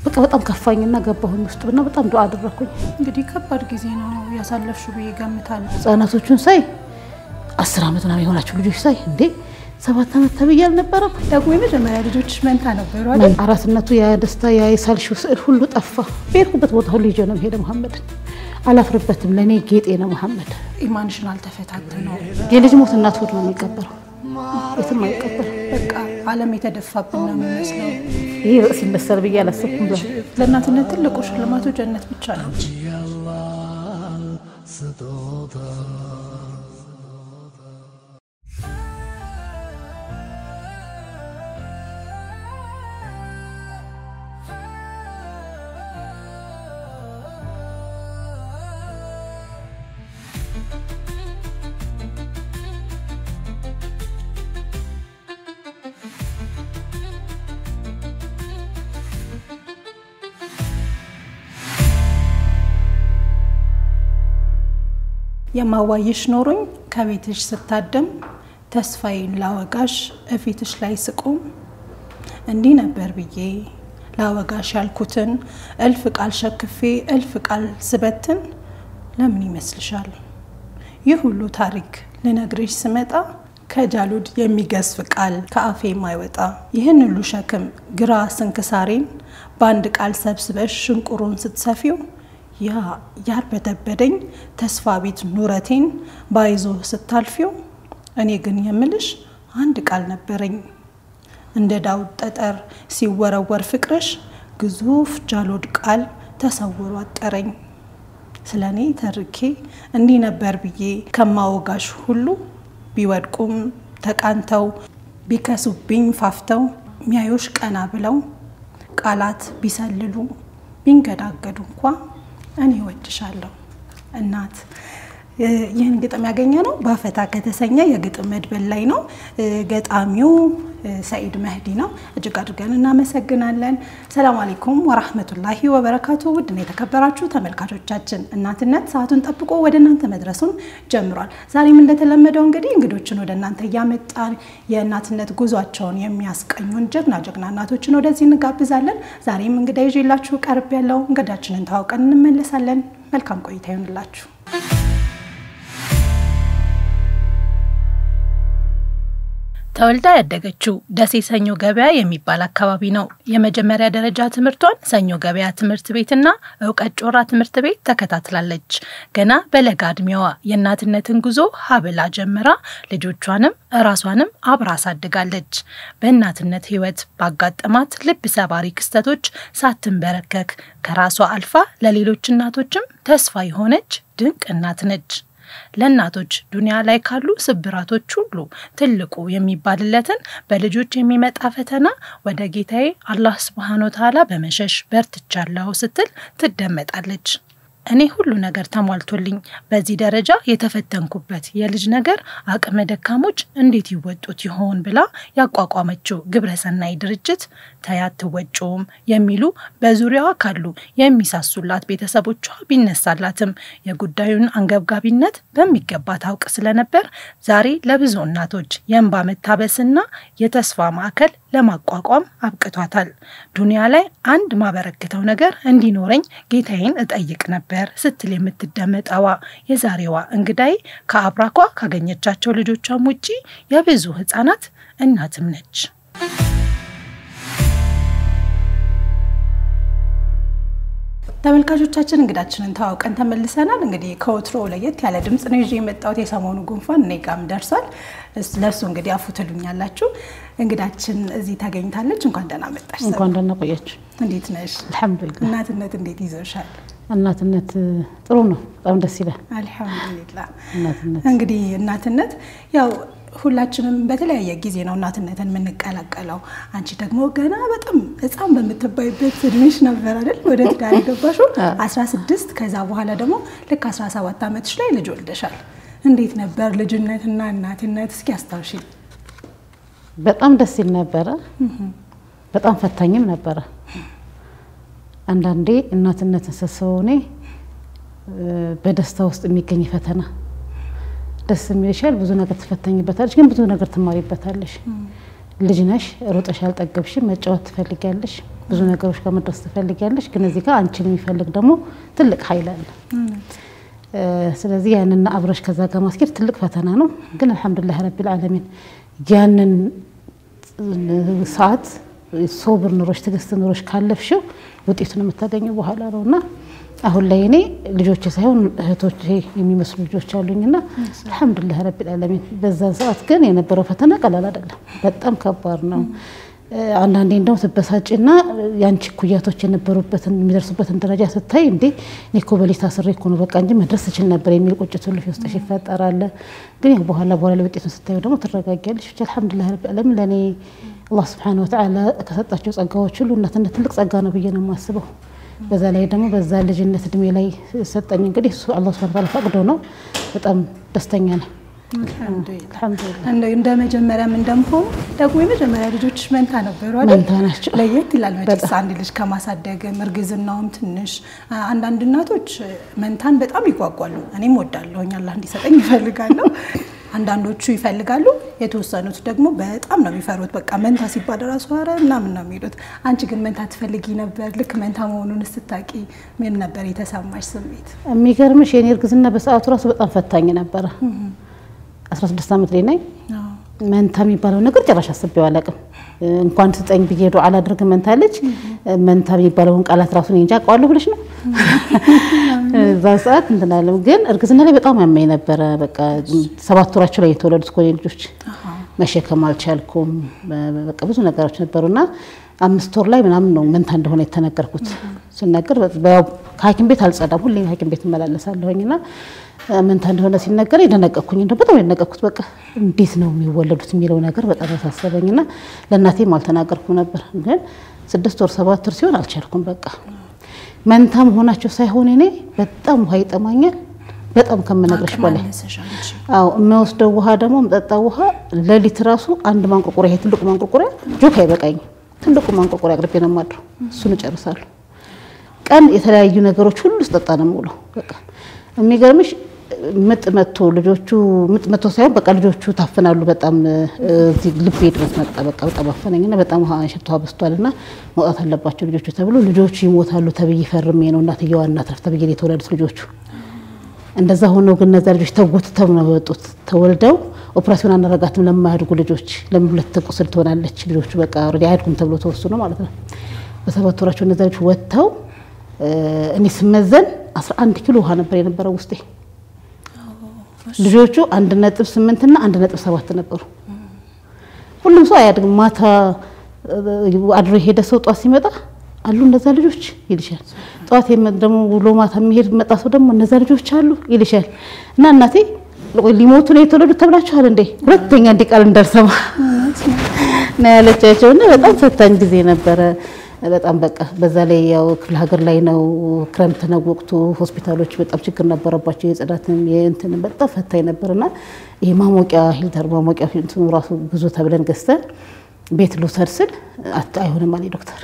በቃ በጣም ከፋኝና ገባሁኝ ውስጥና በጣም ዱዓ አደረኩኝ እንግዲህ ከባድ ጊዜ ነው ያሳለፍሽው በየገምታለሁ ጻናቶቹን ሳይ 10 አመት ነው የሆናቸው ልጆች ሳይ እንዴ 7 አመት ተብያል ነበር ደግሞ የመጀመሪያ ልጆች መንታ ነበሩ አይደል አራስነቱ ያ ደስታ ያ የሳልሽው ስዕል ሁሉ ጠፋ በርኩበት ቦታ ሁሉ ይጀ ነው ሄደ መሐመድ አላፍርበትም ለኔ ጌጤ ነው መሐመድ ኢማንሽን አልተፈታተነው የልጅ ሞት እናት ሆድ ነው የሚቀበረው የትም አይቀበር በቃ ዓለም የተደፋብን ነው የሚመስለው ይሄ ራስ ይመሰል ብዬ አላሰብኩም ለእናትነት ትልቁ ሽልማቱ ጀነት ብቻ ነው የማዋይሽ ኖሮኝ ከቤትሽ ስታደም ተስፋዬን ላወጋሽ እፊትሽ ላይ ስቆም እንዲህ ነበር ብዬ ላወጋሽ ያልኩትን እልፍ ቃል ሸክፌ እልፍ ቃል ስበትን ለምን ይመስልሻል ይህ ሁሉ ታሪክ ልነግርሽ ስመጣ ከጃሉድ የሚገስፍ ቃል ከአፌ የማይወጣ ይህን ሁሉ ሸክም ግራ ስንክሳሬን በአንድ ቃል ሰብስበሽ ሽንቁሩን ስትሰፊው ያርበደበደኝ ተስፋ ቤት ኑረቴን ባይዞ ስታልፊው እኔ ግን የምልሽ አንድ ቃል ነበረኝ እንደ ዳውድ ጠጠር ሲወረወር ፍቅርሽ ግዙፍ ጃሎድ ቃል ተሰውሮ አጠረኝ ስለኔ ተርኬ እንዲህ ነበር ብዬ ከማወጋሽ ሁሉ ቢወድቁም ተቃንተው ቢከሱብኝ ፋፍተው ሚያዩሽ ቀና ብለው ቃላት ቢሰልሉ ቢንገዳገዱ እንኳን እኔ ወድሻለሁ እናት ይህን ግጥም ያገኘ ነው ባፈታ ከተሰኘ የግጥም መድበል ላይ ነው ገጣሚው ሰይድ መህዲ ነው እጅግ አድርገን እናመሰግናለን ሰላም አለይኩም ወራህመቱላሂ ወበረካቱ ውድና የተከበራችሁ ተመልካቾቻችን እናትነት ሰዓቱን ጠብቆ ወደ እናንተ መድረሱን ጀምሯል ዛሬም እንደተለመደው እንግዲህ እንግዶችን ወደ እናንተ ያመጣን የእናትነት ጉዟቸውን የሚያስቀኙን ጀግና እናቶችን ወደዚህ እንጋብዛለን ዛሬም እንግዳ ይዤላችሁ ቀርብ ያለው እንግዳችንን ታውቀን እንመለሳለን መልካም ቆይታ ይሁንላችሁ ተወልዳ ያደገችው ደሴ ሰኞ ገበያ የሚባል አካባቢ ነው የመጀመሪያ ደረጃ ትምህርቷን ሰኞ ገበያ ትምህርት ቤትና እውቀት ጮራ ትምህርት ቤት ተከታትላለች ገና በለጋ እድሜዋ የእናትነትን ጉዞ ሀብላ ጀምራ ልጆቿንም ራሷንም አብራ አሳድጋለች በእናትነት ህይወት ባጋጠማት ልብ ሰባሪ ክስተቶች ሳትንበረከክ ከራሷ አልፋ ለሌሎች እናቶችም ተስፋ የሆነች ድንቅ እናት ነች ለእናቶች ዱንያ ላይ ካሉ ስብራቶች ሁሉ ትልቁ የሚባልለትን በልጆች የሚመጣ ፈተና ወደ ጌታዬ አላህ Subhanahu Wa Ta'ala በመሸሽ በርትቻለሁ ስትል ትደመጣለች እኔ ሁሉ ነገር ተሟልቶልኝ በዚህ ደረጃ የተፈተንኩበት የልጅ ነገር አቅመ ደካሞች እንዴት ይወጡት ይሆን ብላ ያቋቋመችው ግብረሰናይ ድርጅት ታያትወጪውም የሚሉ በዙሪያዋ ካሉ የሚሳሱላት ቤተሰቦቿ ቢነሳላትም የጉዳዩን አንገብጋቢነት በሚገባ ታውቅ ስለነበር ዛሬ ለብዙ እናቶች የእንባ መታበስና የተስፋ ማዕከል ለማቋቋም አብቅቷታል ዱንያ ላይ አንድ ማበረከተው ነገር እንዲኖረኝ ጌታዬን እጠይቅ ነበር ስትል የምትደመጣዋ የዛሬዋ እንግዳይ ከአብራኳ ካገኘቻቸው ልጆቿም ውጪ የብዙ ህፃናት እናትም ነች ተመልካቾቻችን እንግዳችንን ታውቀን ተመልሰናል እንግዲህ ከወትሮ ለየት ያለ ድምጽ ነው ይዤ የመጣሁት የሰሞኑ ጉንፋን እኔ ጋም ደርሷል ለሱ እንግዲህ አፉትሉኛላችሁ እንግዳችን እዚህ ታገኝታለች እንኳን ደህና መጣሽ እንኳን ደህና ቆያችሁ እንዴት ነሽ አልহামዱሊላህ እናትነት እንዴት ይዘሻል እናትነት ጥሩ ነው በጣም ደስ ይላል አልহামዱሊላህ እናትነት እንግዲህ እናትነት ያው ሁላችንም በተለያየ ጊዜ ነው እናትነትን ምንቀላቀለው አንቺ ደግሞ ገና በጣም ህፃን በመተባይበት እድሜሽ ነበር አይደል ወደ ትዳር ገባሽው 16 ከዛ በኋላ ደግሞ ልክ 17 አመትሽ ላይ ልጅ ወልደሻል እንዴት ነበር ልጅነትና እናትነት እስኪ አስታውሺ በጣም ደስ ይል ነበር በጣም ፈታኝም ነበር አንዳንዴ እናትነትን ሰሰውኔ በደስታ ውስጥ የሚገኝ ፈተና ደስ የሚልሻል ብዙ ነገር ተፈተኝበታለሽ ግን ብዙ ነገር ተማሪበታለሽ ልጅ ነሽ ሮጠሽ አልጠገብሽም መጫወት ትፈልጊያለሽ ብዙ ነገሮች ከመድረስ ትፈልጊያለሽ ግን እዚህ ጋር አንቺን የሚፈልግ ደግሞ ትልቅ ኃይል አለ ስለዚህ ያንና አብረሽ ከዛ ጋር ማስኬድ ትልቅ ፈተና ነው ግን አልহামዱሊላህ ረቢል ዓለሚን ያንን ሰዓት ሶብር ኑሮሽ ትግስት ኑሮሽ ካለፍሽው ውጤቱን የምታገኘው በኋላ ነውና አሁን ላይ እኔ ልጆቼ ሳይሆን እህቶቼ የሚመስሉ ልጆች አሉኝና አልহামዱሊላህ ረቢል ዓለሚን በዛ ሰዓት ግን የነበረው ፈተና ቀላል አይደለም በጣም ከባድ ነው አንዳንዴ እንደው ተበሳጭና ያንቺ ኩያቶች የነበሩበትን የሚደርሱበትን ደረጃ ስታይ እንዴ ኒኮ በሊታ ስሬ እኮ ነው በቃ እንጂ መድረስ ይችል ነበር የሚል ቁጭት ሁሉ ውስጥሽ ይፈጠራል ግን በኋላ ለውጤቱን ስታዩ ደግሞ ትረጋጊያለሽ አልহামዱሊላህ ረቢል ዓለሚን ለኔ አላህ Subhanahu Wa Ta'ala ከሰጣቸው ጸጋዎች ሁሉ እናትነት ትልቅ ጸጋ ነው ብዬ ነው የማስበው በዛ ላይ ደግሞ በዛ ልጅነት እድሜ ላይ ሰጠኝ እንግዲህ አላህ Subhanahu Wa Ta'ala ፈቅዶ ነው በጣም ደስተኛ ነኝ አልহামዱሊላህ እንደ መጀመሪያም እንደምሆን ደግሞ የመጀመሪያ ልጆች መንታ ነበሩ አይደል መንታ ናቸው ለየት ይላል መቼስ አንድ ልጅ ከማሳደግ ምርግዝናውም ትንሽ አንዳንድ እናቶች መንታን በጣም ይጓጓሉ እኔም ወዳለሁኝ አላህ እንዲሰጠኝ ይፈልጋለሁ አንዳንዶቹ ይፈልጋሉ የተወሰኑት ደግሞ በጣም ነው የሚፈሩት በቃ መንታ ሲባል ራሱ አረ ምናምን ነው የሚሉት አንቺ ግን መንታ ትፈልጊ ነበር ልክ መንታ መሆኑን ስትታቂ ምን ነበር የተሰማሽ ስሜት የሚገርምሽ የኔ እርግዝና በሰዓቱ ራሱ በጣም ፈታኝ ነበር 16 አመት ላይ ነኝ መንታ የሚባለው ነገር ጭራሽ አስቤው አላቅም እንኳን ስጠኝ ብዬ ዱዓ አላደርግ መንታ ልጅ መንታ የሚባለውን ቃላት ራሱ እንጃ ቃሉ ብለሽ ነው ዛሳት እንተናለም ግን እርግዝና ላይ በጣም ያመኝ ነበር በቃ 7 ወራቸው ላይ የተወለዱት ኮሌ ልጆች መሸከም አልቻልኩም በቃ ብዙ ነገሮች ነበርና 5 ወር ላይ ምናምን ነው መንታ እንደሆነ የተነገርኩት ሲነገር ከሐኪም ቤት አልጸዳም ሁሌ ሐኪም ቤት መላለሳለሁኝና መንታ እንደሆነ ሲነገር ይደነቀኩኝ እንደው በጣም ይነቀኩት በቃ እንዴት ነው የሚወለዱት የሚለው ነገር በጣም ያሳሰበኝና ለእናቴም አልተናገርኩም ነበር ግን 6 ወር 7 ወር ሲሆን አልቻልኩም በቃ መንታ መሆናቸው ሳይሆን እኔ በጣም ውሃ ይጠማኛል በጣም ከመነግርሽ በላይ አው የምወስደው ውሃ ደግሞ መጠጣው ውሃ ለሊት ራሱ አንድ ማንቆርቆሪያ ይሄ ትልቁ ማንቆርቆሪያ ጆክ አይበቃኝ ትልቁ ማንቆርቆሪያ አቅርቤ ነው ማድረው እሱን ጨርሳለሁ ቀን የተለያዩ ነገሮች ሁሉ ስጠጣ ነው ሙሉ በቃ የሚገርምሽ መጥመቶ ልጆቹ መጥመቶ ሳይሆን በቃ ልጆቹ ታፈናሉ በጣም እዚህ ልቤ ድረስ መጣ በቃ በጣም አፈነኝና በጣም ሽታው በስቷልና መውጣት አለባቸው ልጆቹ ተብሎ ልጆቹ ይሞታሉ ተብዬ ፈርሜ ነው እናትየዋ እናትረፍ ተብዬ የተወለዱት ልጆቹ እንደዛ ሆኖ ግን እነዛ ልጆች ተጎትተው ነው ወጡት ተወልደው ኦፕሬሽን አናረጋትም ለማያድጉ ልጆች ለምብለት ቁስል ትሆናለች ልጆቹ በቃ ወዲ አይድጉም ተብሎ ተወስኖ ማለት ነው በሰባት ወራቸው እነዛ ልጆች ወጥተው እኔ ስመዘን 11 ኪሎ ውሃ ነበር የነበረው ውስጤ ልጆቹ 1.8 እና 1.7 ነበሩ ሁሉም ሰው አያድግም ማታ አድሮ ሄደ ሰው ጧት ሲመጣ አሉ እንደዛ ልጆች ይልሻል ጧት ደግሞ ውሎ ማታ የሚሄድ መጣ ሰው ደግሞ እነዛ ልጆች አሉ ይልሻል እና እናቴ ሊሞቱ ነው የተወለዱት ተብላችኋል እንዴ ሁለተኛ እንዲቃል እንዳልሰማ ነው ያለቻቸውና በጣም ፈታኝ ጊዜ ነበር በጣም በቃ በዛ ላይ ያው ክፍለ ሀገር ላይ ነው ክረምት ነው ወቅቱ ሆስፒታሎች በጣም ችግር ነበረባቸው የጽዳትም የእንትን በጣም ፈታኝ ነበርና የማሞቂያ ሂልተር ማሞቂያ እንትኑ ራሱ ብዙ ተብለን ገዝተን ቤት ልውሰድ አይሆንም አለ ዶክተር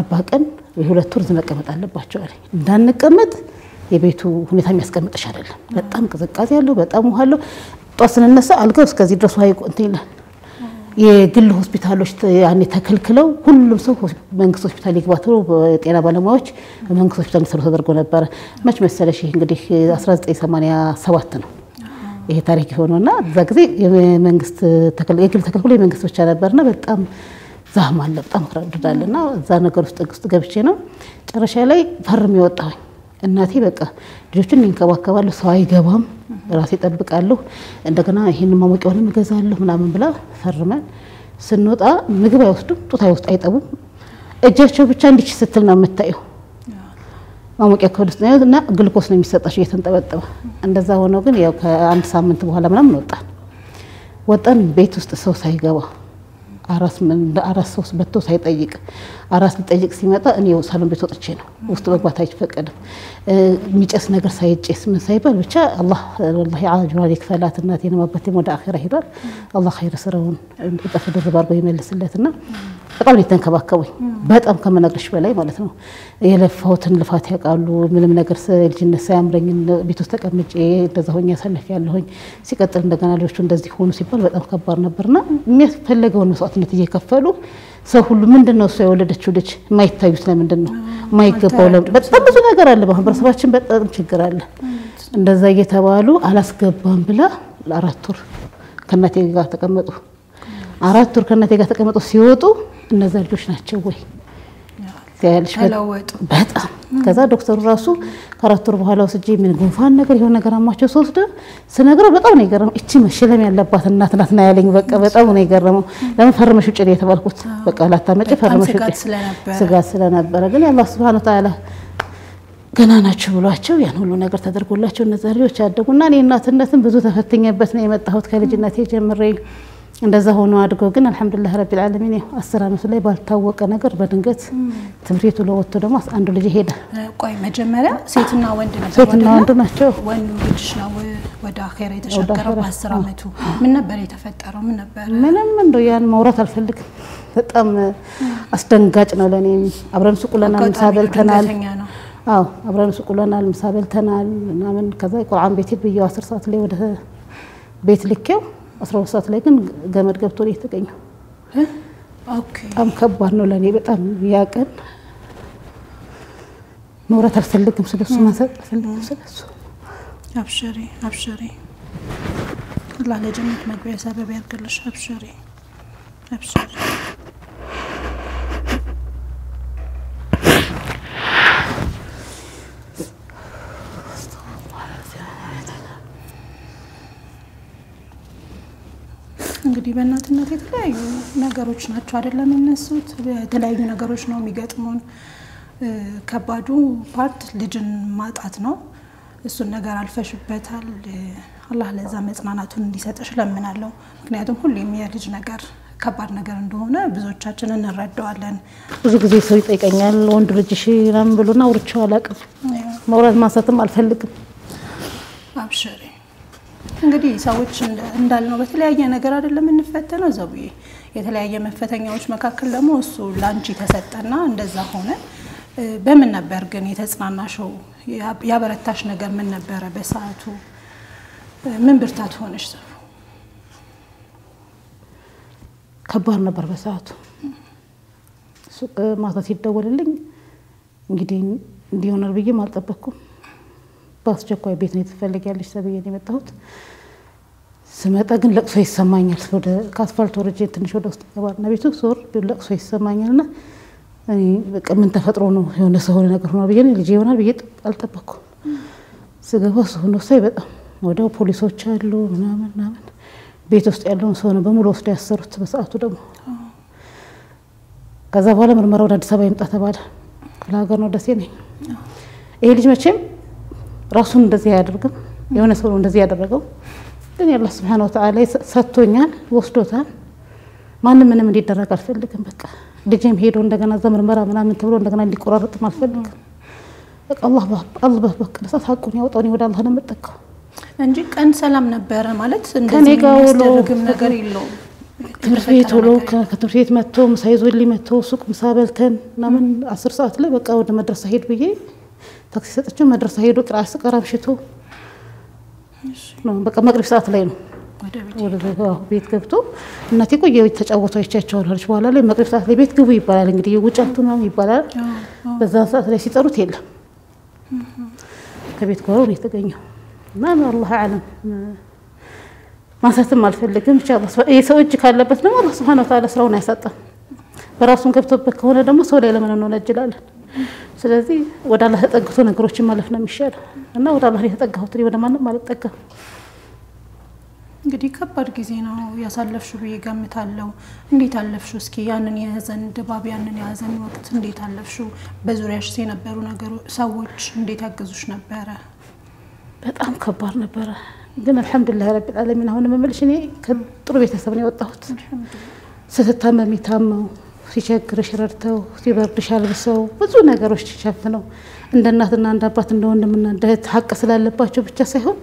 40 ቀን የሁለት ወር መቀመጥ አለባቸው አለ እንዳንቀመጥ የቤቱ ሁኔታ የሚያስቀምጥሽ አይደለም በጣም ቅዝቃዜ ያለው በጣም ውሃ አለው ጧስንነሳ አልጋው እስከዚህ ድረስ ውሃ እንትን ይላል የግል ሆስፒታሎች ያኔ ተከልክለው ሁሉም ሰው መንግስት ሆስፒታል ይግባ ተብሎ በጤና ባለሙያዎች መንግስት ሆስፒታል እንዲሰሩ ተደርጎ ነበር መች መሰለሽ እንግዲህ 1987 ነው ይሄ ታሪክ ሆኖና እዛ ጊዜ የመንግስት የግል ተከልክሎ የመንግስት ብቻ ነበርና በጣም ዛህማ አለ በጣም ክራውድዳልና እዛ ነገር ውስጥ ገብቼ ነው ጨረሻ ላይ ፈርም ይወጣው እናቴ በቃ ልጆችን እንከባከባለሁ ሰው አይገባም ራሴ ጠብቃለሁ እንደገና ይሄን ማሞቂያውን እገዛለሁ ምናምን ብላ ፈርመን ስንወጣ ምግብ አይወስዱም ጡት አይጠቡም እጃቸው ብቻ እንዲች ስትል ነው የምታየው ማሞቂያ ከወደስና ግሉኮስ ነው የሚሰጣቸው እየተንጠበጠበ እንደዛ ሆኖ ግን ያው ከአንድ ሳምንት በኋላ ምናምን ወጣን ቤት ውስጥ ሰው ሳይገባ አራስ ሰው በቶ ሳይጠይቅ አራስ ሊጠይቅ ሲመጣ እኔ ሳሎን ቤት ወጥቼ ነው ውስጥ መግባት አይፈቀድም የሚጨስ ነገር ሳይጨስ ምን ሳይባል ብቻ አላህ والله አጅራ ይክፈላት እናቴን ማበቴም ወደ አኺራ ሄዷል አላህ ኸይር ስራውን እንዲጠፍ ደርባርጎ ይመልስለትና በጣም የተንከባከቡኝ በጣም ከመነግርሽ በላይ ማለት ነው የለፋውትን ልፋት ያቃሉ ምንም ነገር ልጅነት ሳያምረኝ ቤት ውስጥ ተቀምጬ እንደዛ ሆኜ ያሳልፍ ያለሁኝ ሲቀጥል እንደገና ልጆቹ እንደዚህ ሆኑ ሲባል በጣም ከባድ ነበርና የሚያስፈልገውን መስዋዕት መስዋዕትነት እየከፈሉ ሰው ሁሉ ምንድነው እሱ የወለደችው ልጅ የማይታዩት ለምንድነው የማይገባው በጣም ብዙ ነገር አለ በማህበረሰባችን በጣም ችግር አለ እንደዛ እየተባሉ አላስገባም ብላ ለ4 ወር ከናቴ ጋር ተቀመጡ 4 ወር ከናቴ ጋር ተቀመጡ ሲወጡ እነዛ ልጆች ናቸው ወይ ያልሽ በጣም ከዛ ዶክተሩ ራሱ ከ4 ወር በኋላ ወስጄ ምን ጉንፋን ነገር ይሆን ነገር አማቸው ሶስደ ስነግረው በጣም ነው የገረመው እቺ መሽለም ያለባት እናት ናትና ያለኝ በቃ በጣም ነው የገረመው ለምን ፈርመሽ ውጪ የተባልኩት በቃ ላታመጪ ፈርመሽ ውጪ ስጋት ስለነበረ ግን አላህ Subhanahu Wa Ta'ala ገና ናቸው ብሏቸው ያን ሁሉ ነገር ተደርጎላቸው እነዛ ልጆች አደጉና እኔ እናትነትን ብዙ ተፈተኛበት ነው የመጣሁት ከልጅነቴ ጀምሬ እንደዛ ሆኖ አድገው ግን አልহামዱሊላህ ረቢል ዓለሚን 10 አመት ላይ ባልታወቀ ነገር በድንገት ትምሪቱ ለወጥቶ ደግሞ አንዱ ልጅ ሄደ ቆይ መጀመሪያ ሴትና ወንድ ነበር ሴትና ወንድ ናቸው ወንዱ ልጅ ነው ወደ አኺራ የተሸከረው በ10 አመቱ ምን ነበር የተፈጠረው ምን ነበር ምንም እንደው ያን ማውራት አልፈልግም በጣም አስደንጋጭ ነው ለኔ አብረን ሱቁለና ምሳበልተናል አዎ አብረን ሱቁለና ምሳበልተናል ምናምን ከዛ ቁርአን ቤት ብዬ 10 ሰዓት ላይ ወደ ቤት ልኬው 12 ሰዓት ላይ ግን ገመድ ገብቶ ነው የተገኘው ኦኬ በጣም ከባድ ነው ለኔ በጣም ያቀን ኖራት አልፈልግም ስለሱ ማሰጥ አልፈልግም ስለሱ አብሽሪ አላህ ለጀነት መግቢያ ሰበብ ያርግልሽ አብሽሪ እንግዲህ በእናትነት የተለያዩ ነገሮች ናቸው አይደለም እነሱት የተለያዩ ነገሮች ነው የሚገጥሙን ከባዱ ፓርት ልጅን ማጣት ነው እሱን ነገር አልፈሽበታል አላህ ለዛ መጽናናቱን እንዲሰጥሽ ለምናለው ምክንያቱም ሁሌም የልጅ ነገር ከባድ ነገር እንደሆነ ብዙዎቻችን እንረዳዋለን ብዙ ጊዜ ሰው ይጠይቀኛል ወንድ ልጅሽ ራም ብሎና ወርቻው አላቀም መውራት ማሳተም አልፈልግም አብሽሪ እንግዲህ ሰዎች እንዳልነው በተለያየ ነገር አይደለም እንፈተነው ዘቡዬ የተለያየ መፈተኛዎች መካከል ደግሞ እሱ ላንቺ ተሰጠና እንደዛ ሆነ በምን ነበር ግን የተጽናናሽው ያበረታሽ ነገር ምን ነበር በሰዓቱ ምን ብርታት ሆነሽ ዘቡ ከባድ ነበር በሰዓቱ ሱቅ ማታ ሲደወልልኝ እንግዲህ እንዲሆነር ብዬ ማልጠበቅኩም ባስቸኳይ ቤት ነው ተፈልጊያለሽ ተብዬ ነው የመጣሁት ስመጣ ግን ለቅሶ ይሰማኛል ወደ ካስፋልት ወርጄ ትንሽ ወደ ውስጥ ገባና ቤቱ ሶር ለቅሶ ይሰማኛልና እኔ በቃ ምን ተፈጥሮ ነው የሆነ ሰው ነገር ሆኖ ብዬ ልጅ ይሆናል ብዬ አልጠበቅኩም ስገባ ሰው ነው ሳይ በጣም ወዲያው ፖሊሶች አሉ ምናምን ቤት ውስጥ ያለው ሰው ነው በሙሉ ወስደ ያሰሩት በሰዓቱ ደግሞ ከዛ በኋላ ምርመራ ወደ አዲስ አበባ ይምጣ ተባለ ለሀገር ነው ደሴ ነኝ ይሄ ልጅ መቼም ራሱን እንደዚህ ያደርግም የሆነ ሰው እንደዚህ ያደረገው ግን ያላህ Subhanahu Wa Ta'ala ሰጥቶኛል ወስዶታል ማንንም ምንም እንዲደረግ አልፈልግም በቃ ልጄም ሄዶ እንደገና ዘምርመራ ምናምን ተብሎ እንደገና እንዲቆራረጥ አልፈልግም በቃ አላህ በቃ ሐቁን ያወጣው ወደ አላህ ነው መጠቀው እንጂ ቀን ሰላም ነበር ማለት እንደዚህ የሚያስደርግም ነገር የለውም ትርፌት ሆሎ ከትርፌት መጥቶ ሳይዞልኝ መጥቶ ሱቅ ምሳበልተን ምናምን 10 ሰዓት ላይ በቃ ወደ መድረሳ ሄድ ብዬ ታክሲ ሰጥቼው መድረሳ ሄዶ ቅራስ ቀራብሽቶ ነው በቃ መቅሪብ ሰዓት ላይ ነው ወደ ቤት ገብቶ እናቴ ቆየው ተጫወተው አይቻቸው አለች በኋላ ላይ መቅሪብ ሰዓት ላይ ቤት ግቡ ይባላል እንግዲህ ውጫቱ ነው ይባላል በዛ ሰዓት ላይ ሲጠሩት የለም ከቤት ጋር ነው የተገኘው እና አላህ አለም ማሳተም አልፈልግም ብቻ የሰው እጅ ካለበት ነው አላህ Subhanahu Wa Ta'ala ስራውን ያሳጣል በራሱን ገብቶበት ከሆነ ደግሞ ሰው ላይ ለምን ነው ነጅላለን ስለዚህ ወደ አላህ ተጠግቶ ነገሮችን ማለፍ ነው የሚሻለው እና ወደ አላህ የተጠጋሁት ወደ ማንም አልጠጋም እንግዲህ ከባድ ጊዜ ነው ያሳለፍሽው በየጋምታለው እንዴት አለፍሽው እስኪ ያንን የያዘን ድባብ ያንን የያዘን ወቅት እንዴት አለፍሽው በዙሪያሽ የነበሩ ነገሮች ሰዎች እንዴት ያገዙሽ ነበር በጣም ከባድ ነበር ግን አልহামዱሊላህ ረቢል ዓለሚን አሁን መመልሽ እኔ ከጥሩ ቤተሰብ ነው የወጣሁት ስትታመሚ ታመው ሲቸግርሽ ረድተው ሲበርድሽ አልብሰው ብዙ ነገሮች ሸፍነው እንደ እናትና እንደ አባት እንደ ወንድምና እንደ እህት ሐቅ ስላለባቸው ብቻ ሳይሆን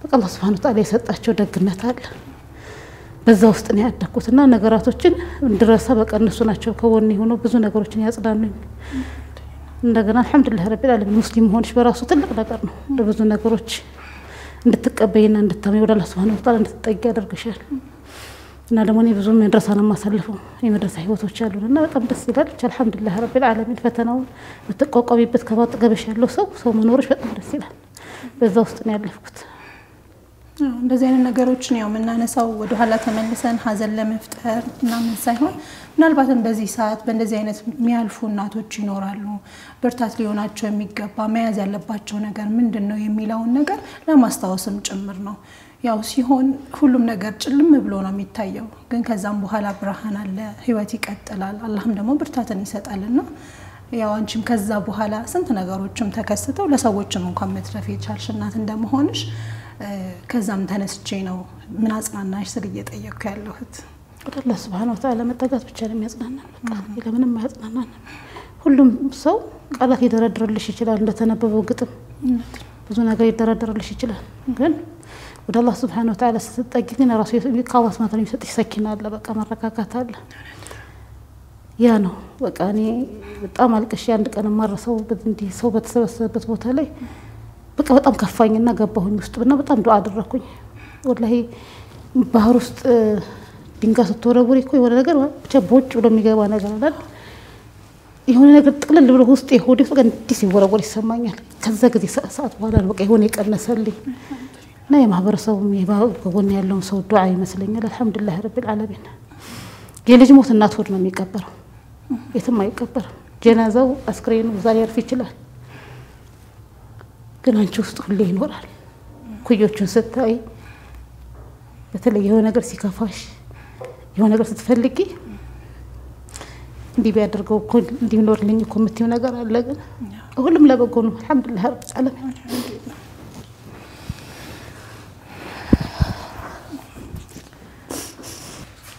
በቃ አላህ Subhanahu Wa Ta'ala የሰጣቸው ደግነት አለ በዛ ውስጥ ነው ያደኩትና ነገራቶችን እንድረሳ በቃ እነሱ ናቸው ከወኔ ሆኖ ብዙ ነገሮችን ያጽዳኑኝ እንደገና አልহামዱሊላህ ረቢል ዓለሚን ሙስሊም ሆነሽ በራሱ ትልቅ ነገር ነው ለብዙ ነገሮች እንድትቀበይና እንድታመይ ወደ አላህ Subhanahu Wa Ta'ala እንድትጠጊ ያደርግሻል እና ደግሞ እኔ ብዙ መድረሳ ነው ማሳልፈው የመድረሳ ህይወቶች አሉና በጣም ደስ ይላል አልহামዱሊላህ ረቢል ዓለሚን ፈተናው በተቋቋሚበት ከባጠገበሽ ያለው ሰው መኖርሽ በጣም ደስ ይላል በዛ ውስጥ ነው ያለፍኩት እንደዚህ አይነት ነገሮችን ያው መናነሳው ወደ ኋላ ተመልሰን ሀዘን ለመፍጠር እና ምን ሳይሆን ምናልባትም በዚህ ሰዓት በእንደዚህ አይነት የሚያልፉ እናቶች ይኖራሉ ብርታት ሊሆናቸው የሚገባ መያዝ ያለባቸው ነገር ምንድነው የሚለውን ነገር ለማስታወስም ጭምር ነው ያው ሲሆን ሁሉም ነገር ጭልም ብሎ ነው የሚታየው ግን ከዛም በኋላ ብርሃን አለ ህይወት ይቀጥላል አላህም ደግሞ ብርታትን ይሰጣልና ያው አንቺም ከዛ በኋላ ስንት ነገሮችም ተከስተው ለሰዎችም እንኳን መትረፍ የቻልሽ እናት እንደመሆንሽ ከዛም ተነስቼ ነው ምን አጽናናሽ ስል እየጠየቅኩ ያለሁት አላህ Subhanahu Wa Ta'ala መጠጋት ብቻ ነው የሚያጽናናን በቃ ለምንም ማያጽናናን ሁሉም ሰው ቃላት ይደረድርልሽ ይችላል እንደተነበበው ግጥም ብዙ ነገር ይደረድርልሽ ይችላል ግን ወደ አላህ Subhanahu Wa Ta'ala ስትጠጊ ግን ራሱ ከአላህ ማለት ነው የሚሰጥሽ ሰኪና አለ በቃ መረጋጋት አለ ያ ነው በቃ እኔ በጣም አልቅሽ አንድ ቀን ማረሰው እንዲህ ሰው በተሰበሰበበት ቦታ ላይ በቃ በጣም ከፋኝና ገባሁኝ ውስጥና በጣም ዱአ አደረኩኝ ወላሂ ባህር ውስጥ ድንጋይ ስትወረውሪ እኮ የሆነ ነገር ብቻ ቦጭ ብሎ የሚገባ ነገር አይደል የሆነ ነገር ጥቅልል ብሎ ውስጥ ሆዴ ውስጥ እንዲህ ሲወረወር ይሰማኛል ከዛ ጊዜ ሰዓት በኋላ በቃ የሆነ የቀነሰልኝ እና የማህበረሰቡም የባጎን ያለው ሰው ዱአ ይመስለኛል አልহামዱሊላህ ረቢል ዓለሚን የልጅ ሞት እናት ሆድ ነው የሚቀበረው የትም አይቀበርም ጀናዛው አስክሬኑ ዛሬ ያርፍ ይችላል ግን አንቺ ውስጥ ሁሌ ይኖራል ኩዮቹን ስታይ በተለይ የሆነ ነገር ሲከፋሽ የሆነ ነገር ስትፈልጊ እንዲህ ቢያደርገው እኮ እንዲህ ኖርልኝ እኮ የምትይው ነገር አለ ግን ሁሉም ለበጎ ነው አልহামዱሊላህ ረቢል ዓለሚን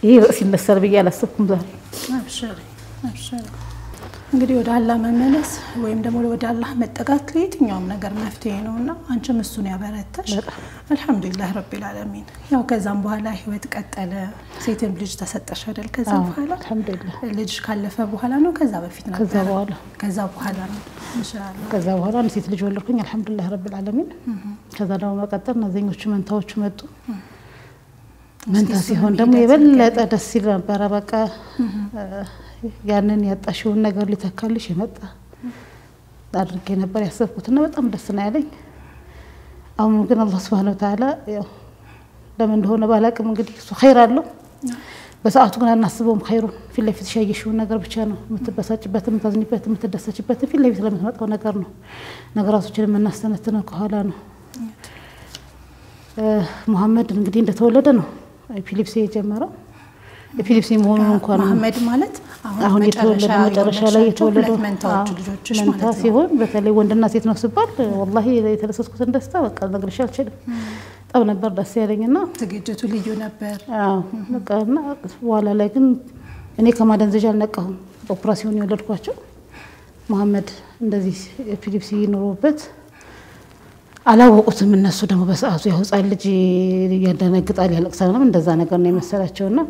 ይሄ ሲነሳል ብዬ አላሰብኩም ዛሬ አብሽሪ እንግዲህ ወደ አላህ መመለስ ወይም ደግሞ ወደ አላህ መጠጋት ለየትኛውም ነገር መፍትሄ ነውና አንቺም እሱን ያበረታሽ አልহামዱሊላህ ረቢል ዓለሚን ያው ከዛም በኋላ ህይወት ቀጠለ ሴትም ልጅ ተሰጠሽ አይደል ከዛ በኋላ አልহামዱሊላህ ልጅ ካለፈ በኋላ ነው ከዛ በፊት ነው ከዛ በኋላ ነው ኢንሻአላህ ከዛ በኋላ ሴት ልጅ ወለድኩኝ አልহামዱሊላህ ረቢል ዓለሚን ከዛ ደግሞ መቀጠል ናዘኞቹ መንታዎቹ መጡ መንታ ሲሆን ደግሞ የበለጠ ደስ ይል ነበር በቃ ያንን ያጣሽውን ነገር ሊተካልሽ የመጣ አድርጌ ነበር ያሰብኩትና በጣም ደስ ነው ያለኝ አሁን ግን አላህ Subhanahu Wa Ta'ala ያው ለምን እንደሆነ ባላቅም እንግዲህ እሱ ኸይር አለው በሰዓቱ ግን አናስበውም ኸይሩን ፊት ለፊት ሻየሽውን ነገር ብቻ ነው የምትበሳጭበት የምታዝኒበት የምትደሰችበት ፊት ለፊት ለምትመጣው ነገር ነው ነገራቶችን የምናስተነትነው ከኋላ ነው መሐመድ እንግዲህ እንደተወለደ ነው ኤፒሌፕሲ የጀመረው ኤፒሌፕሲ መሆኑን እንኳን መሐመድ ማለት አሁን የተወለደ መጨረሻ ላይ የተወለደ መንታዎች ልጆች ማለት ነው ሲሆን በተለይ ወንድና ሴት ነው ሲባል والله የተደሰትኩት ደስታ በቃ ነግርሽ አልችልም በጣም ነበር ደስ ያለኝና ዝግጅቱ ልዩ ነበር በቃና ዋላ ላይ ግን እኔ ከማደንዘዣ አልነቃሁም ኦፕራሲዮን የወለድኳቸው መሐመድ እንደዚህ ኤፒሌፕሲ ኖሮበት አላወቁትም እነሱ ደግሞ በሰዓቱ ያው ህፃን ልጅ ያደነግጣል ያለቅሳል ምናምን እንደዛ ነገር ነው የመሰላቸውና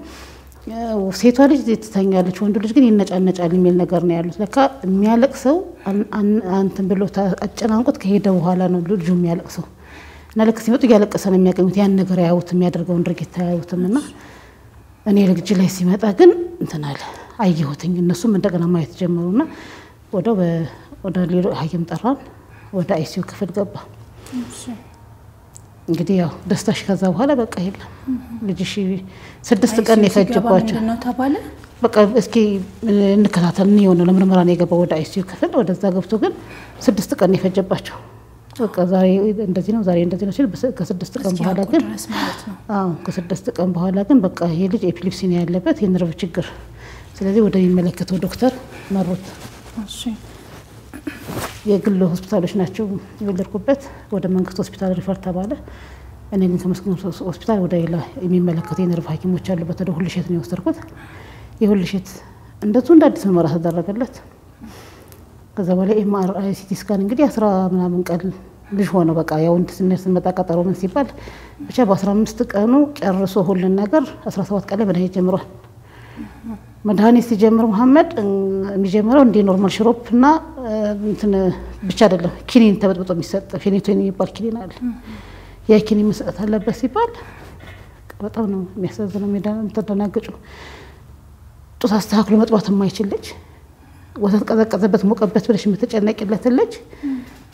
ሴቷ ልጅ ትተኛለች ወንዱ ልጅ ግን ይነጫነጫል የሚል ነገር ነው ያሉት ለካ የሚያለቅሰው አንተን ብሎ አጨናንቆት ከሄደ በኋላ ነው ልጁ የሚያለቅሰው እና ለካ ሲመጡ ያለቀሰ ነው የሚያገኙት ያን ነገር ያዩት የሚያደርገውን ድርጊት ያዩትምና እኔ ልጅ ላይ ሲመጣ ግን እንተናለ አየሁትኝ እነሱም እንደገና ማየት ጀመሩና ወደ ሌሎ ሐኪም ጠራን ወደ አይሲዩ ክፍል ገባ እንግዲህ ያው ደስታሽ ከዛ በኋላ በቃ የለም ልጅሽ 6 ቀን የፈጀባቸው ነው ተባለ በቃ እስኪ እንከታተል ነው የሆነ ለምርመራ ነው የገባው ወደ አይሲዩ ክፍል ወደዛ ገብቶ ግን 6 ቀን የፈጀባቸው በቃ ዛሬ እንደዚህ ነው ዛሬ እንደዚህ ነው ሲል ከ6 ቀን በኋላ ግን ከ6 ቀን በኋላ ግን በቃ ይሄ ልጅ ኤፒሌፕሲ ነው ያለበት የነርቭ ችግር ስለዚህ ወደ የሚመለከተው ዶክተር መሩት እሺ የግል ሆስፒታሎች ናቸው የወለድኩበት ወደ መንግስት ሆስፒታል ሪፈር ተባለ እኔ ግን ከመስከረም ሆስፒታል ወደ ሌላ የሚመለከተው የነርቭ ሐኪሞች አሉበት ወደ ሁልሽት ነው የወሰድኩት የሁልሽት እንደቱ እንዳዲስ ምርመራ ተደረገለት ከዛ በኋላ ኤምአርአይ ሲቲ ስካን እንግዲህ 10 ምናምን ቀን ልጅ ሆነ በቃ ያው እንድስነስ መጣቀጠሩ ምን ሲባል ብቻ በ15 ቀኑ ጨርሶ ሁሉን ነገር 17 ቀን ላይ መድኃኒት ጀምሯል መድኃኒት ሲጀምር መሐመድ የሚጀምረው እንደ ኖርማል ሽሮፕና እንትን ብቻ አይደለም ኪኒን ተበጥብጦ የሚሰጥ ፌኒቶኒን የሚባል ኪኒን አለ ያ ኪኒን መስጠት አለበት ሲባል በጣም ነው የሚያሳዝነው ተደናገጩ ጡት አስተካክሎ መጥባት የማይችል ልጅ ወተት ቀዘቀዘበት ሞቀበት ብለሽ የምትጨነቂለት ልጅ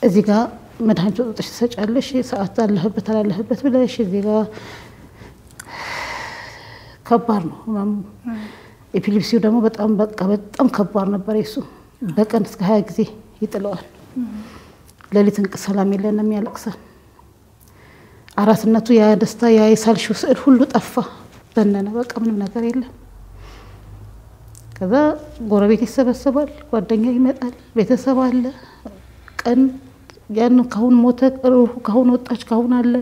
እዚህ ጋር መድኃኒት ወጥተሽ ተሰጫለሽ ሰዓት አለህበት አላለህበት ብለሽ እዚህ ጋር ከባድ ነው ኤፒሌፕሲው ደግሞ በጣም ከባድ ነበር እሱ በቀን እስከ 20 ጊዜ ይጥለዋል ለሊት እንቅልፍ ሰላም የለንም ያለቅሳል አራስነቱ ያ ደስታ ያ የሳልሽው ስዕል ሁሉ ጠፋ በነነ በቃ ምንም ነገር የለም ከዛ ጎረቤት ይሰበሰባል ጓደኛ ይመጣል ቤተሰብ አለ ቀን ያን ካሁን ሞተ ካሁን ወጣች ካሁን አለ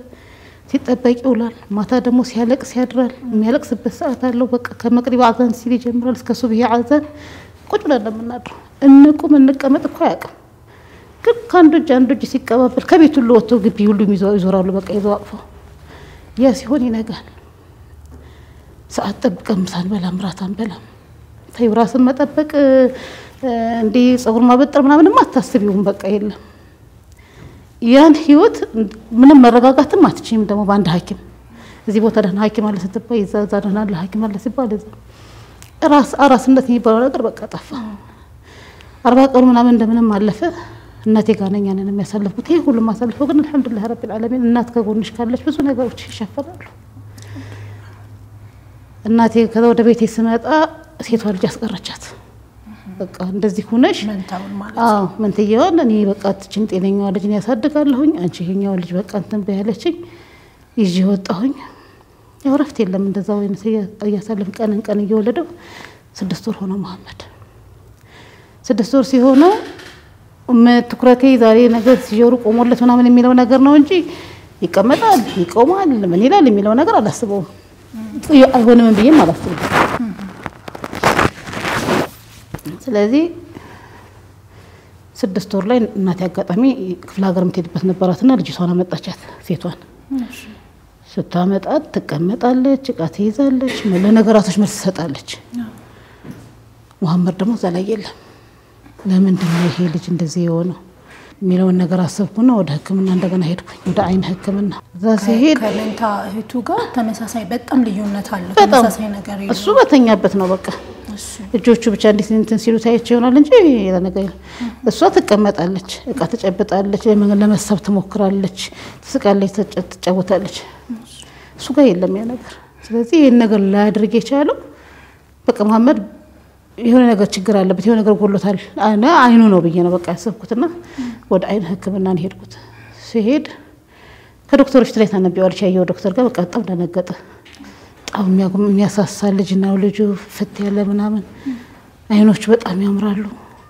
ሲጠበቅ ይውላል ማታ ደግሞ ሲያለቅስ ያድራል የሚያለቅስበት ሰዓት አለው በቃ ከመቅሪብ አዛን ሲል ይጀምራል እስከ ሱብሂ አዛን ቁጭ ብለን እንደምናድረው እንቁም እንቀመጥ እኮ ያቀም ግን አንዱ እጅ ሲቀባበል ከቤት ሁሉ ወጥቶ ግቢ ሁሉ ይዞራሉ በቃ ይዘዋቅፈው ያ ሲሆን ይነጋል ሰዓት ጠብቀን ምሳን በላም ራታን በላም ታዩ ራስን መጠበቅ እንዴ ጸጉር ማበጠር ምናምንም አታስቢውም በቃ የለም ያን ህይወት ምንም መረጋጋትም አትችይም ደግሞ ባንድ ሐኪም እዚህ ቦታ ደህና ሐኪም አለ ስትባይ ይዛዛ ደህና አለ ሐኪም አለ ሲባል አራስነት የሚባለው ነገር በቃ ጠፋ 40 ቀን ምናምን እንደምንም አለፈ እናቴ ጋር ነኝ ያንን የሚያሳልፉት ይሄ ሁሉ ማሳልፈው ግን አልহামዱሊላህ ረቢል ዓለሚን እናት ከጎንሽ ካለች ብዙ ነገሮች ይሸፈናሉ እናቴ ከወደ ቤቴ ስመጣ ሴቷ ልጅ አስቀረቻት በቃ እንደዚህ ሆነሽ መንታውን ማለት መንትየውን እኔ በቃ ትችን ጤነኛዋ ልጅ ነው ያሳድጋለሁኝ አንቺ ይሄኛው ልጅ በቃ እንትን በያለችኝ ይዤ ወጣሁኝ ያው ረፍት የለም እንደዛው ያሳልፍ ቀን እየወለደው 6 ወር ሆነ መሐመድ 6 ወር ሲሆነው ትኩረቴ ዛሬ ነገር ሲጆሩ ቆሞለት ምናምን የሚለው ነገር ነው እንጂ ይቀመጣል ይቆማል ምን ይላል የሚለው ነገር አላስበውም አይሆንም ብዬም አላስበውም ስለዚህ 6 ወር ላይ እናቴ አጋጣሚ ክፍለ ሀገር ምትሄድበት ነበራትና ልጅቷን አመጣቻት ሴቷን ስታመጣት ትቀመጣለች እቃ ትይዛለች ለነገራቶች መልስ ትሰጣለች መሐመድ ደግሞ ዘላይ የለም ለምንድን ነው ይሄ ልጅ እንደዚህ የሆነው የሚለውን ነገር አሰብኩና ወደ ህክምና እንደገና ሄድኩኝ ወደ አይን ህክምና እዛ ሲሄድ ከለንታ እህቱ ጋር ተመሳሳይ በጣም ልዩነት አለው ተመሳሳይ ነገር ይሄ እሱ በተኛበት ነው በቃ እጆቹ ብቻ እንትን ሲሉ ታይቸው ይሆናል እንጂ ሌላ ነገር እሷ ትቀመጣለች እቃ ተጨብጣለች ለመሳብ ትሞክራለች ትስቃለች ትጫወታለች እሱ ጋር የለም ያ ነገር ስለዚህ ይሄን ነገር ላይ አድርጌ ይቻላል በቃ መሐመድ የሆነ ነገር ችግር አለበት የሆነ ነገር ጎሎታል አይኑ ነው ብዬ ነው በቃ ያሰብኩትና ወደ አይን ህክምና ሄድኩት ሲሄድ ከዶክተሮች ላይ ታነቢዋለች ያየው ዶክተር ጋር በቃ በጣም ደነገጠ በጣም የሚያሳሳ ልጅ ነው ልጁ ፍት ያለ ምናምን አይኖቹ በጣም ያምራሉ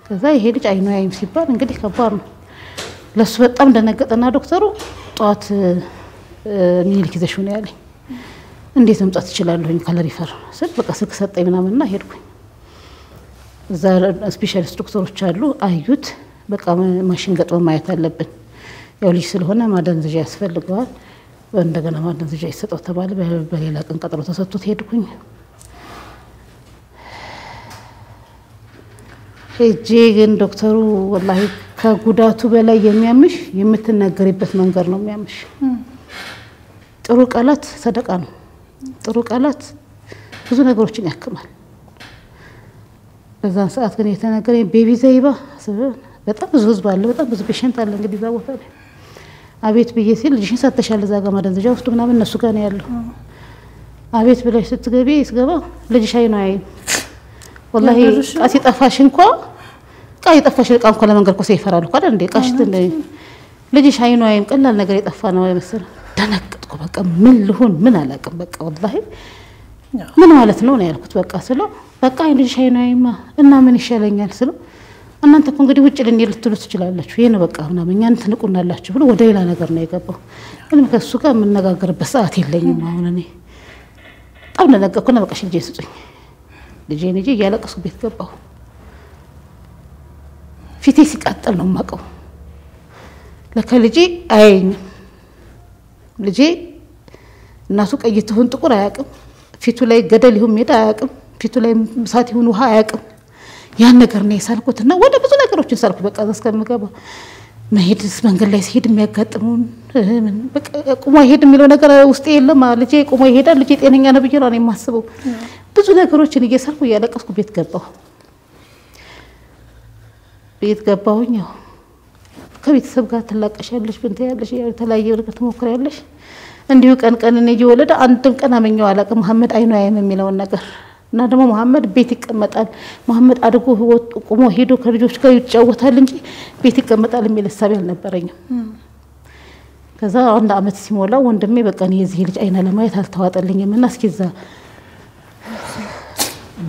ከዛ ይሄ ልጅ አይኑ ያይም ሲባል እንግዲህ ከባድ ነው ለሱ በጣም ደነገጠና ዶክተሩ ጧት ሚልክ ይዘሽ ነው ያለኝ እንዴት መምጣት ይችላልኝ ካለሪፈር ስል በቃ ስልክ ሰጠኝ ምናምንና ሄድኩኝ እዛ ስፔሻሊስት ዶክተሮች አሉ አዩት በቃ ማሽን ገጥሞ ማየት አለብን ያው ልጅ ስለሆነ ማደንዘዣ ያስፈልገዋል እንደገና ማደንዘዣ ይሰጠው ተባለ በሌላ ቀን ቀጠሮ ተሰጥቶት ሄድኩኝ ሄጄ ግን ዶክተሩ ወላሂ ከጉዳቱ በላይ የሚያምሽ የምትነገሪበት መንገድ ነው የሚያምሽ ጥሩ ቃላት ሰደቃ ነው ጥሩ ቃላት ብዙ ነገሮችን ያክማል በዛን ሰዓት ግን የተነገረኝ ቤቢ ዘይባ በጣም ብዙ ህዝብ አለ በጣም ብዙ ፔሸንት አለ እንግዲህ እዛ ቦታ ላይ አቤት ብዬ ሲል ልጅሽን ሰተሻል እዛ ጋር ማደንዘዣ ውስጥ ምናምን እነሱ ጋር ነው ያለው አቤት ብለሽ ስትገቢ ስገባ ልጅሽ አይኑ አይን ወላሂ ቃሲ ጠፋሽ እንኳን ቃይ ጠፋሽ ቃን እንኳን ለመንገር እኮ ይፈራል እኮ አይደል እንዴ ቃሽ ልጅሽ አይኑ አይን ቀላል ነገር የጠፋ ነው አይመስል ደነቀጥኩ በቃ ምን ልሁን ምን አላቀም በቃ ወላሂ ምን ማለት ነው ያልኩት በቃ ስለው በቃ ልጅሽ አይኑ አይማ እና ምን ይሻለኛል ስለው እናንተ እኮ እንግዲህ ውጭ ልንል ልትሉ ትችላላችሁ ይሄን በቃ ምናምን እኛን ትንቁናላችሁ ብሎ ወደ ሌላ ነገር ነው የገባው ግን ከሱ ጋር መነጋገርበት ሰዓት የለኝም አሁን እኔ በጣም ለነገርኩና በቃ ልጄ ስጡኝ ልጄን ልጄ ያለቀስኩ ቤት ገባሁ ፊቴ ሲቃጠል ነው ማቀው ለከልጄ አይኝ ልጄ እናቱ ቀይ ትሁን ጥቁር አያቅም ፊቱ ላይ ገደል ይሁን ሜዳ አያቅም ፊቱ ላይ ሳት ይሁን ውሃ አያቅም ያን ነገር ነው የሳልኩትና ወደ ብዙ ነገሮችን ሳልኩ በቃ እስከምገባ መሄድስ መንገድ ላይ ሲሄድ የሚያጋጥሙን በቃ ቆሞ ይሄድ የሚለው ነገር ውስጥ የለም ልጄ ቆሞ ይሄዳል ልጄ ጤነኛ ነው ብዬ ነው የማስበው ብዙ ነገሮችን እየሰርኩ ያለቀስኩ ቤት ገባሁኝ ከቤተሰብ ጋር ተላቀሻለሽ ብንተ ያለሽ የተለያየ ነገር ተሞክራለሽ እንዲሁ ቀን እኔ እየወለደ አንድም ቀን አመኘው አላቀም መሐመድ አይኑ ያየም የሚለው ነገር እና ደግሞ መሐመድ ቤት ይቀመጣል መሐመድ አድጎ ቆሞ ሄዶ ከልጆች ጋር ይጫወታል እንጂ ቤት ይቀመጣል የሚል ሐሳብ አልነበረኝም ከዛ አንድ አመት ሲሞላ ወንድሜ በቃ ነው የዚህ ልጅ አይና ለማየት አልተዋጠልኝም እና እስኪዛ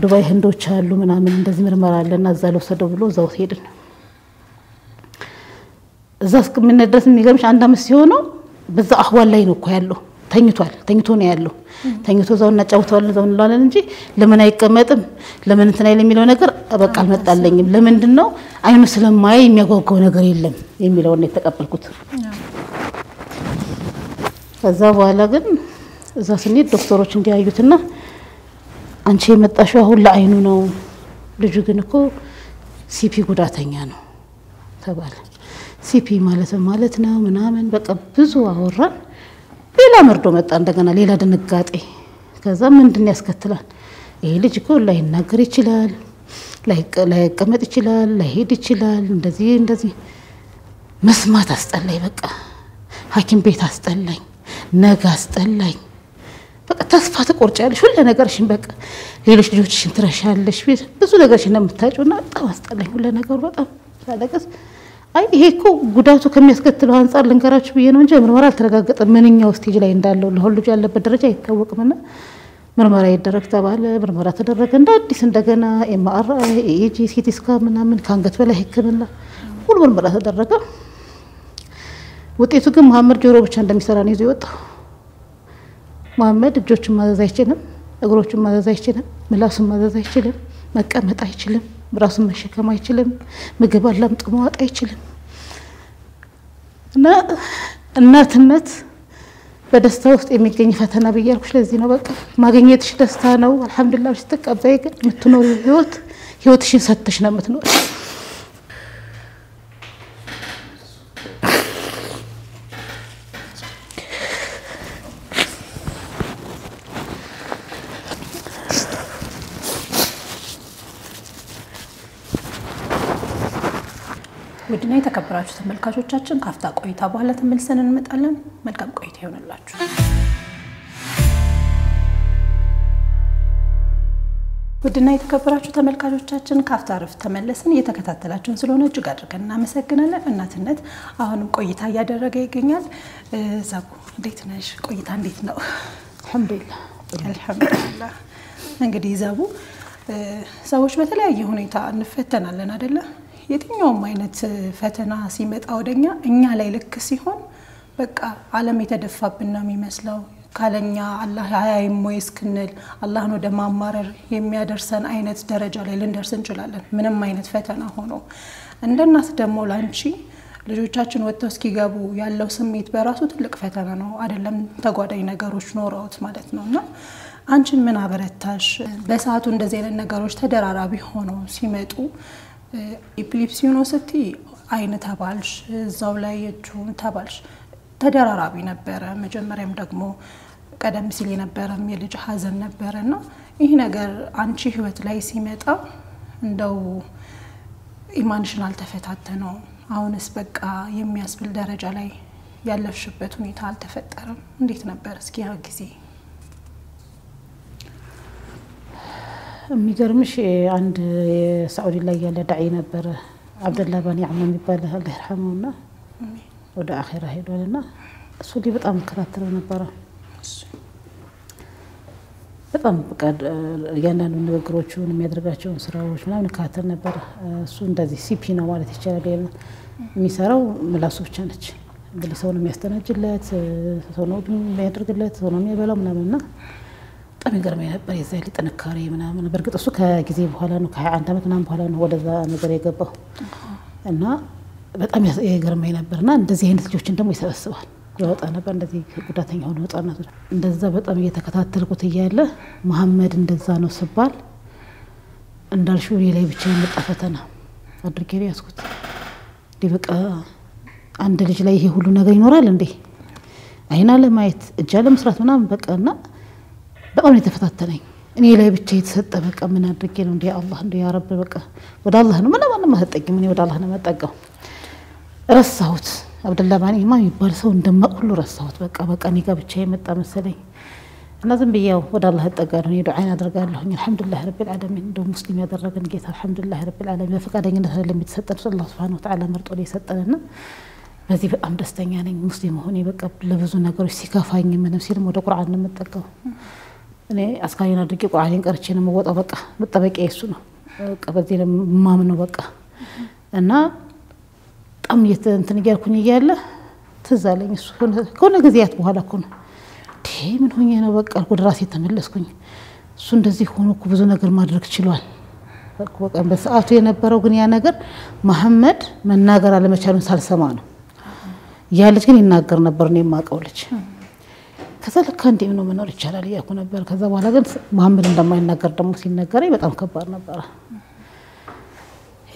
ዱባይ ህንዶች አሉ ምናምን እንደዚህ ምርመራ አለና እዛ ለወሰደው ብሎ እዛው ሄድን እዛ እስከምን ድረስ የሚገርምሽ አንድ አመት ሲሆነው በዛ አህዋል ላይ ነው እኮ ያለው ተኝቶ ነው ያለው ተኝቶ ዛውና ጫውተዋል ዛው እንላለን እንጂ ለምን አይቀመጥም ለምን እንትን አይል የሚለው ነገር በቃ አልመጣልኝም ለምንድነው አይኑ ስለማይ የሚያጓጓው ነገር የለም የሚለው ነው የተቀበልኩት ከዛ በኋላ ግን እዛ ስንሄድ ዶክተሮች እንዲያዩትና አንቺ የመጣሽው አሁን ለአይኑ ነው ልጁ ግን እኮ ሲፒ ጉዳተኛ ነው ተባለ ሲፒ ማለት ነው ምናምን በቃ ብዙ አወራን ሌላ መርዶ መጣ እንደገና ሌላ ድንጋጤ ከዛ ምንድን ያስከትላል ይሄ ልጅ እኮ ላይናገር ይችላል ላይቀመጥ ይችላል ላይሄድ ይችላል እንደዚህ መስማት አስጠላኝ በቃ ሐኪም ቤት አስጠላኝ ነገ አስጠላኝ በቃ ተስፋ ተቆርጫለሽ ሁሉ ነገርሽን በቃ ሌሎች ልጆችሽን ትረሻለሽ ብዙ ነገርሽን የምታጭውና በጣም አስጠላኝ ሁሉ ነገር በጣም ሳለቀስ አይ ይሄ እኮ ጉዳቱ ከሚያስከትለው አንፃር ልንገራችሁ ብዬ ነው እንጂ ምርመራ አልተረጋገጠም ምንኛው ስቴጅ ላይ እንዳለው ለሁሉ ልጅ ያለበት ደረጃ አይታወቅምና ምርመራ ይደረግ ተባለ ምርመራ ተደረገ እንደ አዲስ እንደገና ኤምአርአይ ኢጂ ሲቲ ስካን ምናምን ካንገት በላይ ህክምና ሁሉ ምርመራ ተደረገ ውጤቱ ግን መሐመድ ጆሮ ብቻ እንደሚሰራ ነው ይዞ የወጣው መሐመድ እጆቹን ማዘዝ አይችልም እግሮቹን ማዘዝ አይችልም ምላሱን ማዘዝ አይችልም መቀመጥ አይችልም ራሱን መሸከም አይችልም ምግብ አላምጦ ማዋጥ አይችልም እና እናትነት በደስታ ውስጥ የሚገኝ ፈተና በያልኩሽ ለዚህ ነው በቃ ማግኘትሽ ደስታ ነው አልহামዱሊላህ ስትቀበይ ግን ምትኖር ህይወትሽን ሰጥተሽ ነው ምትኖር ውድና የተከበራችሁ ተመልካቾቻችን ካፍታ ቆይታ በኋላ ተመልሰን እንመጣለን መልካም ቆይታ ይሁንላችሁ ውድና የተከበራችሁ ተመልካቾቻችን ካፍታ ረፍት ተመለስን እየተከታተላችሁን ስለሆነ እጅግ አድርገን እናመሰግናለን እናትነት አሁንም ቆይታ ያደረገ ይገኛል ዛቡ እንዴት ነሽ ቆይታ እንዴት ነው አልহামዱሊላህ እንግዲህ ዛቡ ሰዎች በተለያየ ሁኔታ እንፈተናለን አይደለ የትኛውም አይነት ፈተና ሲመጣ ወደኛ እኛ ላይ ልክ ሲሆን በቃ ዓለም የተደፋብን ነው የሚመስለው ካለኛ አላህ ያያይም ወይስ ክንል አላህን ወደ ማማረር የሚያደርሰን አይነት ደረጃ ላይ ልንደርስ እንችላለን ምንም አይነት ፈተና ሆኖ እንደናስ ደሞ ላንቺ ልጆቻችን ወጥተው እስኪገቡ ያለው ስሜት በራሱ ትልቅ ፈተና ነው አይደለም ተጓዳኝ ነገሮች ኖረውት ማለት ነውና አንቺን ምን አበረታሽ በሰዓቱ እንደዚህ አይነት ነገሮች ተደራራቢ ሆነው ሲመጡ ኢፕሊፕሲዮኖሲቲ አይነ ተባልሽ ዛው ላይ የጁን ተባልሽ ተደራራቢ ነበር መጀመሪያም ደግሞ ቀደም ሲል የነበረም የልጅ ሐዘን ነበርና ይሄ ነገር አንቺ ህይወት ላይ ሲመጣ እንደው ኢማንሽናል ተፈታተነው አሁንስ በቃ የሚያስብል ደረጃ ላይ ያለፍሽበት ሁኔታ አልተፈጠረም እንዴት ነበር እስኪ ያ ጊዜ የሚገርምሽ አንድ የሳዑዲ ላይ ያለ ዳዒ ነበር አብደላህ ባኒ አህመድ ይባላል አላህ ይርሐመውና ወደ አኺራ ሄዷልና እሱ በጣም ከራተረ ነበር በጣም በቃ ያንዳንዱ ንግግሮቹን የሚያደርጋቸውን ስራዎች ምናምን ካተር ነበር እሱ እንደዚህ ሲፒ ነው ማለት ይችላል የሚሰራው ምላሱ ብቻ ነች እንግዲህ ሰው ነው የሚያስተናጅለት ሰው ነው የሚያደርግለት ሰው ነው የሚያበላው ምናምንና በጣም ይገርመኝ ነበር የዛ ለጥንካሬ ምናምን በርግጥ እሱ ከጊዜ በኋላ ነው ከ21 አመት ምናምን በኋላ ነው ወደዛ ነገር የገባው እና በጣም ይገርመኝ ነበርና እንደዚህ አይነት ልጆችን ደግሞ ይሰበስባል ያወጣ ነበር እንደዚህ ጉዳተኛ ሆኖ ወጣናት እንደዛ በጣም እየተከታተልኩት ይያለ መሐመድ እንደዛ ነው ሲባል እንዳልሽው ላይ ብቻ የመጣ ፈተና አድርጌ ያስኩት ዲበቃ አንድ ልጅ ላይ ይሄ ሁሉ ነገር ይኖራል እንዴ አይና ለማየት እጃ ለመስራት ምናምን በቃና በጣም የተፈታተነኝ እኔ ላይ ብቻ የተሰጠ በቃ ምን አድርጌ ነው እንዴ አላህ እንዴ ያ ረብ በቃ ወደ አላህ ነው ምንም ማተጠቅም እኔ ወደ አላህ ነው መጠቀው ረሳሁት አብደላ ባኒ ኢማም ይባል ሰው እንደማቁሉ ረሳሁት በቃ እኔ ጋር ብቻ የመጣ መሰለኝ እና ዝም ብዬው ወደ አላህ ተጠጋለሁ እኔ ዱዓን አደርጋለሁ አልহামዱሊላህ ረቢል ዓለሚን እንደው ሙስሊም ያደረገን ጌታ አልহামዱሊላህ ረቢል ዓለሚን በፈቃደኝነት አይደለም የተሰጠን አላህ Subhanahu Wa Ta'ala መርጦ የሰጠንና በዚህ በጣም ደስተኛ ነኝ ሙስሊም ሆኜ በቃ ለብዙ ነገሮች ሲከፋኝ ምንም ሲልም ወደ ቁርአን ነው የምጠቀው እኔ አስካሪና አድርጌ ቁርአንን ቀርቼ ነው የምወጣው በቃ መጠበቂያ እሱ ነው በቃ በዚህ ማምነው በቃ እና በጣም እንትን እያልኩኝ እያለ ትዝ አለኝ እሱ ከሆነ ጊዜያት በኋላ እኮ ነው ምን ሆኜ ነው በቃ ወደ ራሴ ተመለስኩኝ እሱ እንደዚህ ሆኖ እኮ ብዙ ነገር ማድረግ ችሏል በቃ በሰዓቱ የነበረው ግን ያ ነገር መሐመድ መናገር አለመቻሉን ሳልሰማ ነው ያ ልጅ ግን ይናገር ነበር ነው የማቀው ልጅ ከዛ ለካ እንዴ ነው መኖር ይችላል ያኩ ነበር ከዛ በኋላ ግን መሐመድ እንደማይናገር ደግሞ ሲነገረኝ በጣም ከባድ ነበር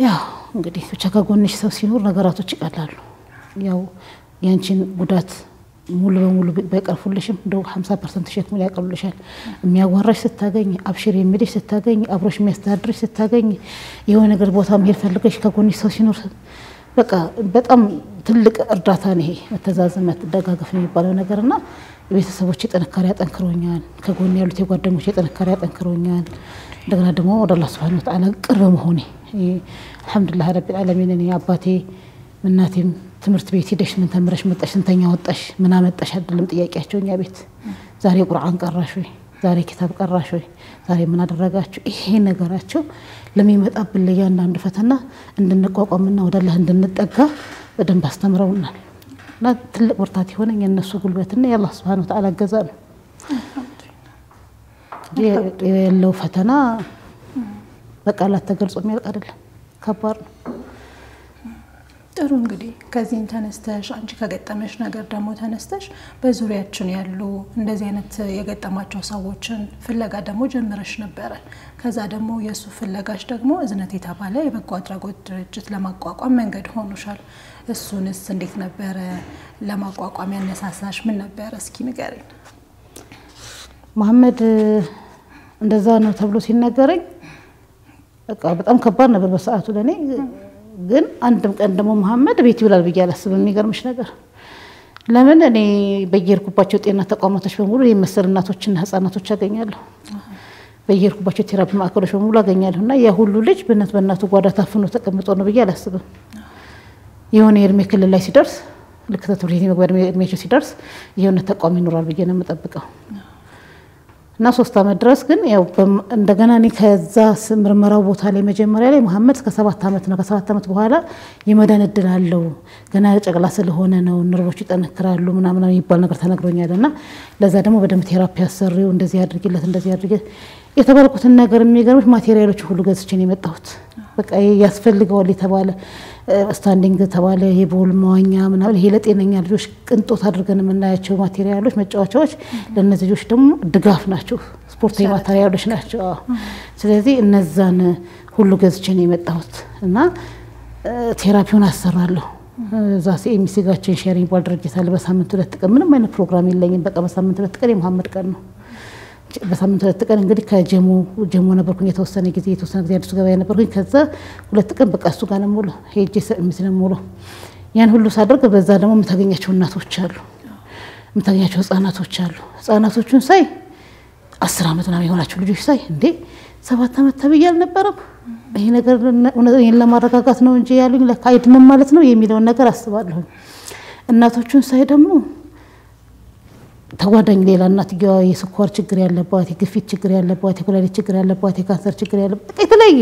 ያው እንግዲህ ብቻ ከጎንሽ ሰው ሲኖር ነገራቶች ይቀላሉ ያው ያንቺን ጉዳት ሙሉ በሙሉ በቀርፉልሽም እንደው 50% ሸክም ያቀሉልሻል የሚያዋራሽ ስታገኝ አብሽር የሚልሽ ስታገኝ አብሮሽ የሚያስተዳድርሽ ስታገኝ የሆነ ነገር ቦታ መሄድ ፈልገሽ ከጎንሽ ሰው ሲኖር በቃ በጣም ትልቅ እርዳታ ነው ይሄ መተዛዘን መተደጋገፍ የሚባለው ነገርና የቤተሰቦች ጥንካሬ ያጠንክሮኛል ከጎን ያሉት የጓደኞች ጥንካሬ ያጠንክሮኛል እንደገና ደግሞ ወደ አላህ Subhanahu Wa Ta'ala ቅርብ መሆኔ አልহামዱሊላህ ረቢል ዓለሚን እኔ አባቴ እናቴም ትምህርት ቤት ሄደሽ ምን ተምረሽ መጣሽ እንተኛ ወጣሽ ምን አመጣሽ አይደለም ጥያቄያቸው እኛ ቤት ዛሬ ቁርአን ቀራሽ ወይ ዛሬ ኪታብ ቀራሽ ወይ ዛሬ ምን አደረጋችሁ ይሄ ነገራቸው ለሚመጣብን ለያንዳንዱ ፈተና እንድንቋቋምና ወደ አላህ እንድንጠጋ በደንብ አስተምረውናል እና ትልቅ ወርታት ይሆነኝ የነሱ ጉልበትና የአላህ Subhanahu Wa Ta'ala ገዛ ነው የለው ፈተና በቃላት ተገልጾ የሚያልቅ አይደለም ከባድ ነው ጥሩ እንግዲህ ከዚህን ተነስተሽ አንቺ ከገጠመሽ ነገር ደግሞ ተነስተሽ በዙሪያችን ያሉ እንደዚህ አይነት የገጠማቸው ሰዎችን ፍለጋ ደግሞ ጀምረሽ ነበር ከዛ ደግሞ የሱ ፍለጋሽ ደግሞ እዝነት የተባለ የበጎ አድራጎት ድርጅት ለማቋቋም መንገድ ሆኖሻል እሱንስ እንዴት ነበር ለማቋቋም ያነሳሳሽ ምን ነበር እስኪ ንገሪኝ መሐመድ እንደዛ ነው ተብሎ ሲነገረኝ በቃ በጣም ከባድ ነበር በሰዓቱ ለኔ ግን አንድም ቀን ደግሞ መሐመድ ቤት ይውላል ብዬ አላስብም የሚገርምሽ ነገር ለምን እኔ በየርኩባቸው ጤና ተቋማቶች በሙሉ የመሰል እናቶችና ህፃናቶች አገኛለሁ በየርኩባቸው ቴራፒ ማዕከሎች በሙሉ አገኛለሁና ያ ሁሉ ልጅ በእናቱ ጓዳ ታፍኖ ተቀምጦ ነው ብዬ አላስብም የሆነ የእድሜ ክልል ላይ ሲደርስ ልክ ተትብሪት መግባድ እድሜያቸው ሲደርስ የሆነ ተቋም ይኖራል ብዬ ነው የምጠብቀው እና 3 አመት ድረስ ግን ያው እንደገና እኔ ከዛ ምርመራው ቦታ ላይ መጀመሪያ ላይ መሐመድ ከ7 አመት ነው ከ7 አመት በኋላ የመዳን እድል አለው ገና ጨቅላ ስለሆነ ነው ነርቮች ይጠነክራሉ ምናምን የሚባል ነገር ተነግሮኛልና ለዛ ደግሞ በደም ቴራፒ ያሰሪው እንደዚህ ያድርግለት እንደዚህ ያድርግ የተባልኩትን ነገር የሚገርምሽ ማቴሪያሎች ሁሉ ገዝቼ ነው የመጣሁት በቃ ያስፈልገዋል የተባለ ስታንዲንግ ተባለ የቦል ማዋኛ ምናምን ይሄ ለጤነኛ ልጆች ቅንጦት አድርገን የምናያቸው ማቴሪያሎች መጫወቻዎች ለነዚህ ልጆች ደግሞ ድጋፍ ናቸው ስፖርታዊ ማቴሪያሎች ናቸው ስለዚህ እነዛን ሁሉ ገዝቼ ነው የመጣሁት እና ቴራፒውን አሰራለሁ ዛሴ ኤምሲጋችን ሼሪንግ ባል ድርጅት አለ በሳምንት 2 ቀን ምንም አይነት ፕሮግራም የለኝም በቃ በሳምንት 2 ቀን የመሐመድ ቀን ነው በሳምንት 2 ቀን እንግዲህ ከጀሞ ነበርኩኝ የተወሰነ ጊዜ አዲስ ገበያ ነበርኩኝ ከዛ 2 ቀን በቃ እሱ ጋር ነው ሙሉ ሄጄ ሰምስነ ሙሉ ያን ሁሉ ሳደርግ በዛ ደግሞ የምታገኛቸው እናቶች አሉ የምታገኛቸው ህፃናቶቹን ሳይ 10 አመት ነው የሆናቸው ልጆች ሳይ እንዴ 7 አመት ተብያል ነበርም ይሄ ነገር እነዚህን ለማረጋጋት ነው እንጂ ያሉኝ ለካይድንም ማለት ነው የሚለው ነገር አስባለሁ እናቶቹን ሳይ ደግሞ ተጓዳኝ ሌላ እናትየዋ የስኳር ችግር ያለባት የግፊት ችግር ያለባት የኮሌስትሮል ችግር ያለባት የካንሰር ችግር ያለባት የተለያየ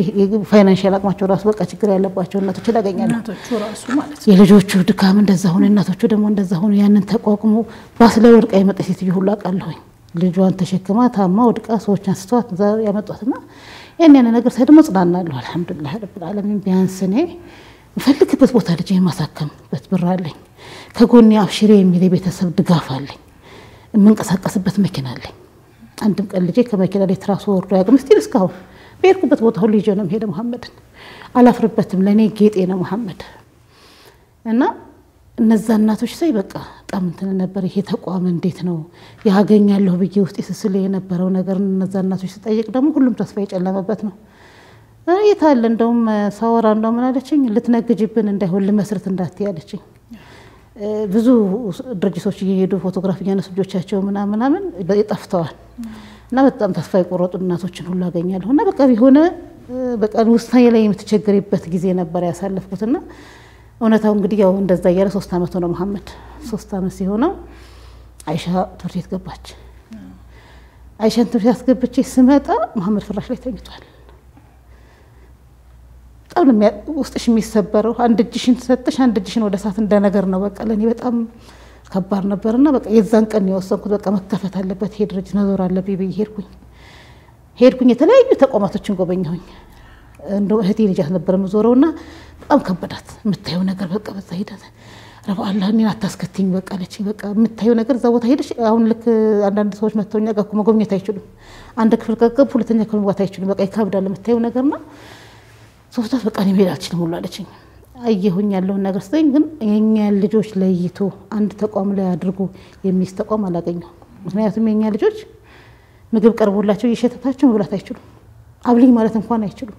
ፋይናንሻል አቅማቸው ራሱ በቃ ችግር ያለባቸው እናቶች ያገኛሉ እናቶቹ ራሱ ማለት ነው የልጆቹ ድካም እንደዛ ሆነ እናቶቹ ደግሞ እንደዛ ሆነ ያንን ተቋቁሞ ባስለ ወድቃ የመጣች ሴትዮ ሁሉ አቃለሁኝ ልጇን ተሸክማ ታማ ወድቃ ሰዎች አንስተዋት ያመጧትና ያን ነገር ሳይደሞ ጽናናለሁ አልহামዱሊላህ ረብል ዓለሚን ቢያንስ እኔ ፈልክበት ቦታ ልጅ የማሳከምበት ብር አለኝ ከጎኔ አብሽሬ የሚል ቤተሰብ ድጋፍ አለኝ መንቀሳቀስበት መኪና አለኝ አንድም ቀን ልጄ ከመኪና ላይ ትራስ ወርዶ ያገም እስቲ እስካው በየርኩበት ቦታ ሁሉ ይጀ ነው መሐመድን አላፍርበትም ለኔ ጌጤ ነው መሐመድ እና እነዛ እናቶች ሳይ በቃ በጣም እንትን ነበር ይሄ ተቋም እንዴት ነው ያገኛለሁ ብዬ ውስጥ ይስስል የነበረው ነገር እነዛ እናቶች ሲጠይቅ ደግሞ ሁሉም ተስፋ የጨለመበት ነው የታለ እንደውም ሳወራ እንደውም አለችኝ ልትነግጅብን እንዳይሆን ለመስረት እንዳትያለችኝ ብዙ ድርጅቶች እየሄዱ ፎቶግራፍ ያነሱ ልጆቻቸው ምናምን ይጠፍተዋል እና በጣም ተስፋ የቆረጡ እናቶችን ሁሉ አገኛለሁና በቃ ቢሆነ በቃ ውስጣዬ ላይ የምትቸገሪበት ጊዜ ነበር ያሳለፍኩትና እውነታው እንግዲህ ያው እንደዛ ያለ 3 አመት ሆነ መሐመድ 3 አመት ሲሆነው አይሻ ትምህርት ቤት ገባች አይሻን ትምህርት ቤት አስገብቼ ስመጣ መሐመድ ፍራሽ ላይ ተኝቷል በጣም ውስጥሽ የሚሰበረው አንድ እጅሽን ተሰጥሽ አንድ እጅሽን ወደ ሳት እንደ ነገር ነው በቃ ለኔ በጣም ከባድ ነበርና በቃ የዛን ቀን የወሰንኩት በቃ መከፈት አለበት ይሄ ድርጅት መዞር አለብኝ ብዬ ሄድኩኝ የተለያዩ ተቋማቶችን ጎበኘሁኝ እንደው እህቴ ልጅ ነበር መዞረውና በጣም ከበዳት የምታየው ነገር በቃ በዛ ሄደት ረባ አላህ እኔን አታስከትኝ በቃ ለች በቃ የምታየው ነገር እዛ ቦታ ሄደሽ አሁን ልክ አንዳንድ ሰዎች መተውኛ ጋር መጎብኘት አይችሉም አንድ ክፍል ከገቡ ሁለተኛ ክፍል መግባት አይችሉም በቃ ይካብዳል የምታየው ነገርና ሶፍታት በቃ እኔ መሄድ አልችልም ሁሉ አለችኝ አየሁኝ ያለው ነገር ስለኝ ግን የኛ ልጆች ለይቶ አንድ ተቋም ላይ አድርጎ የሚስ ተቋም አላገኘው ምክንያቱም የኛ ልጆች ምግብ ቀርቦላቸው እየሸተታቸው መብላት አይችሉም አብልኝ ማለት እንኳን አይችሉም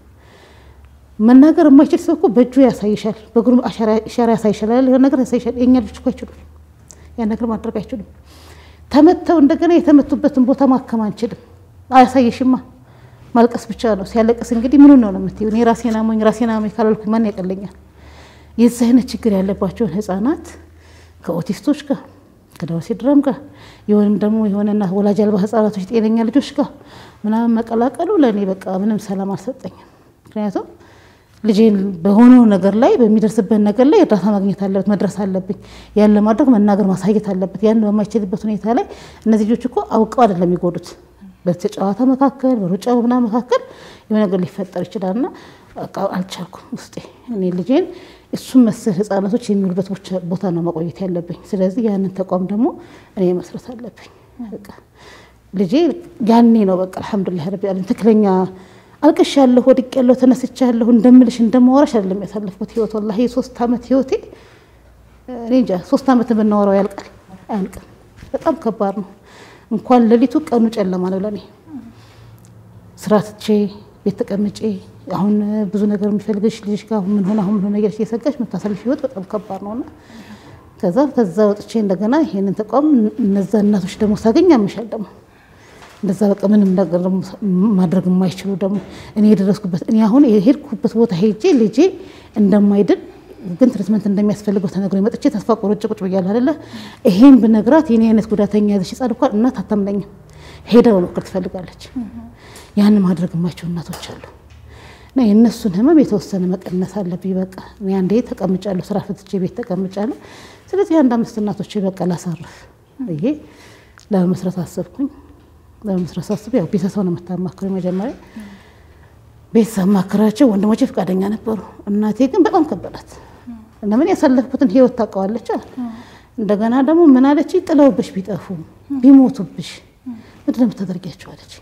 መናገር የማይችል ሰው እኮ በእጁ ያሳይሻል በእግሩ ኢሻራ ያሳይሻል የሆነ ነገር ያሳይሻል የኛ ልጆች እኮ አይችሉም ያን ነገር ማድረግ አይችሉም ተመተው እንደገና የተመቱበትን ቦታ ማከም አንችልም አያሳይሽማ ማልቀስ ብቻ ነው ሲያለቅስ እንግዲህ ምን ነው የምትይው እኔ ራሴና አሞኝ ካላልኩ ማን ያቀለኛል የዚህ አይነት ችግር ያለባቸው ህፃናት ከኦቲስቶች ጋር ከዳውን ሲንድሮም ጋር የሆነም ደግሞ የሆነና ወላጅ አልባ ህፃናቶች ጤነኛ ልጆች ጋር ምናምን መቀላቀሉ ለኔ በቃ ምንም ሰላም አልሰጠኝም ምክንያቱም ልጄን በሆነው ነገር ላይ በሚደርስበት ነገር ላይ እርዳታ ማግኘት አለበት መድረስ አለብኝ ያን ለማድረግ መናገር ማሳየት አለበት ያን በማይችልበት ሁኔታ ላይ እነዚህ ልጆች እኮ አውቀው አይደለም የሚጎዱት በተጨዋታ መካከል በሩጫ ምናምን መካከል የሆነ ነገር ሊፈጠር ይችላልና አልቻልኩም ውስጤ እኔ ልጄን እሱም መሰል ህፃናቶች የሚውልበት ቦታ ነው ማቆየት ያለብኝ ስለዚህ ያንን ተቋም ደግሞ እኔ መስራት አለብኝ በቃ ልጄ ያኔ ነው በቃ አልহামዱሊላህ ረቢ ዓለም ተክለኛ አልቀሻለሁ ወድቄያለሁ ተነስቻለሁ እንደምልሽ እንደማወራሽ አይደለም ያሳለፍኩት ህይወት والله 3 አመት ህይወቴ እኔ እንጃ 3 አመት ብናወራው ያልቃል አያልቅም በጣም ከባድ ነው እንኳን ለሊቱ ቀኑ ጨለማ ነው ለኔ ስራትቼ ቤት ተቀምጬ አሁን ብዙ ነገር የሚፈልግሽ ልጅ ጋር ምን ሆነ ነገር እየሰጋሽ መታሰልሽ ህይወት በጣም ከባድ ነውና ከዛ ወጥቼ እንደገና ይሄንን ተቋም እነዛ እናቶች ደግሞ ሳገኝ አምሻል ደግሞ እንደዛ በቃ ምንም ነገር ማድረግ የማይችሉ ደግሞ እኔ የደረስኩበት እኔ አሁን የሄድኩበት ቦታ ሄጄ ልጄ እንደማይድን ግን ትሪትመንት እንደሚያስፈልገው ተነግሮኝ መጥቼ ተስፋ ቆርጬ ቁጭ ብያለሁ አይደለ ይሄን ብነግራት የኔ አይነት ጉዳተኛ ያዘሽ ጻድቋል እናት አታምነኝም ሄደው ነው ትፈልጋለች ያን ማድረግ የማይችሉ እናቶች አሉ እና የነሱን ህመም የተወሰነ መቀነስ አለብኝ በቃ እኔ አንዴ ተቀምጫለሁ ስራ ፍትቼ ቤት ተቀምጫለሁ ስለዚህ አንድ አምስት እናቶች በቃ ላሳርፍ ይሄ ለመስራት አሰብኩኝ ለመስራት አሰብ ያው ቤተሰብ ነው መታማከሩ መጀመሪያ ቤተሰብ ማከራቸው ወንድሞቼ ፈቃደኛ ነበሩ እናቴ ግን በጣም ከበዳት እና ምን ያሳለፍኩትን ህይወት ታውቀዋለች እንደገና ደግሞ ምን አለች ጥለውብሽ ቢጠፉ ቢሞቱብሽ ምንድነው የምታደርጊያቸው አለች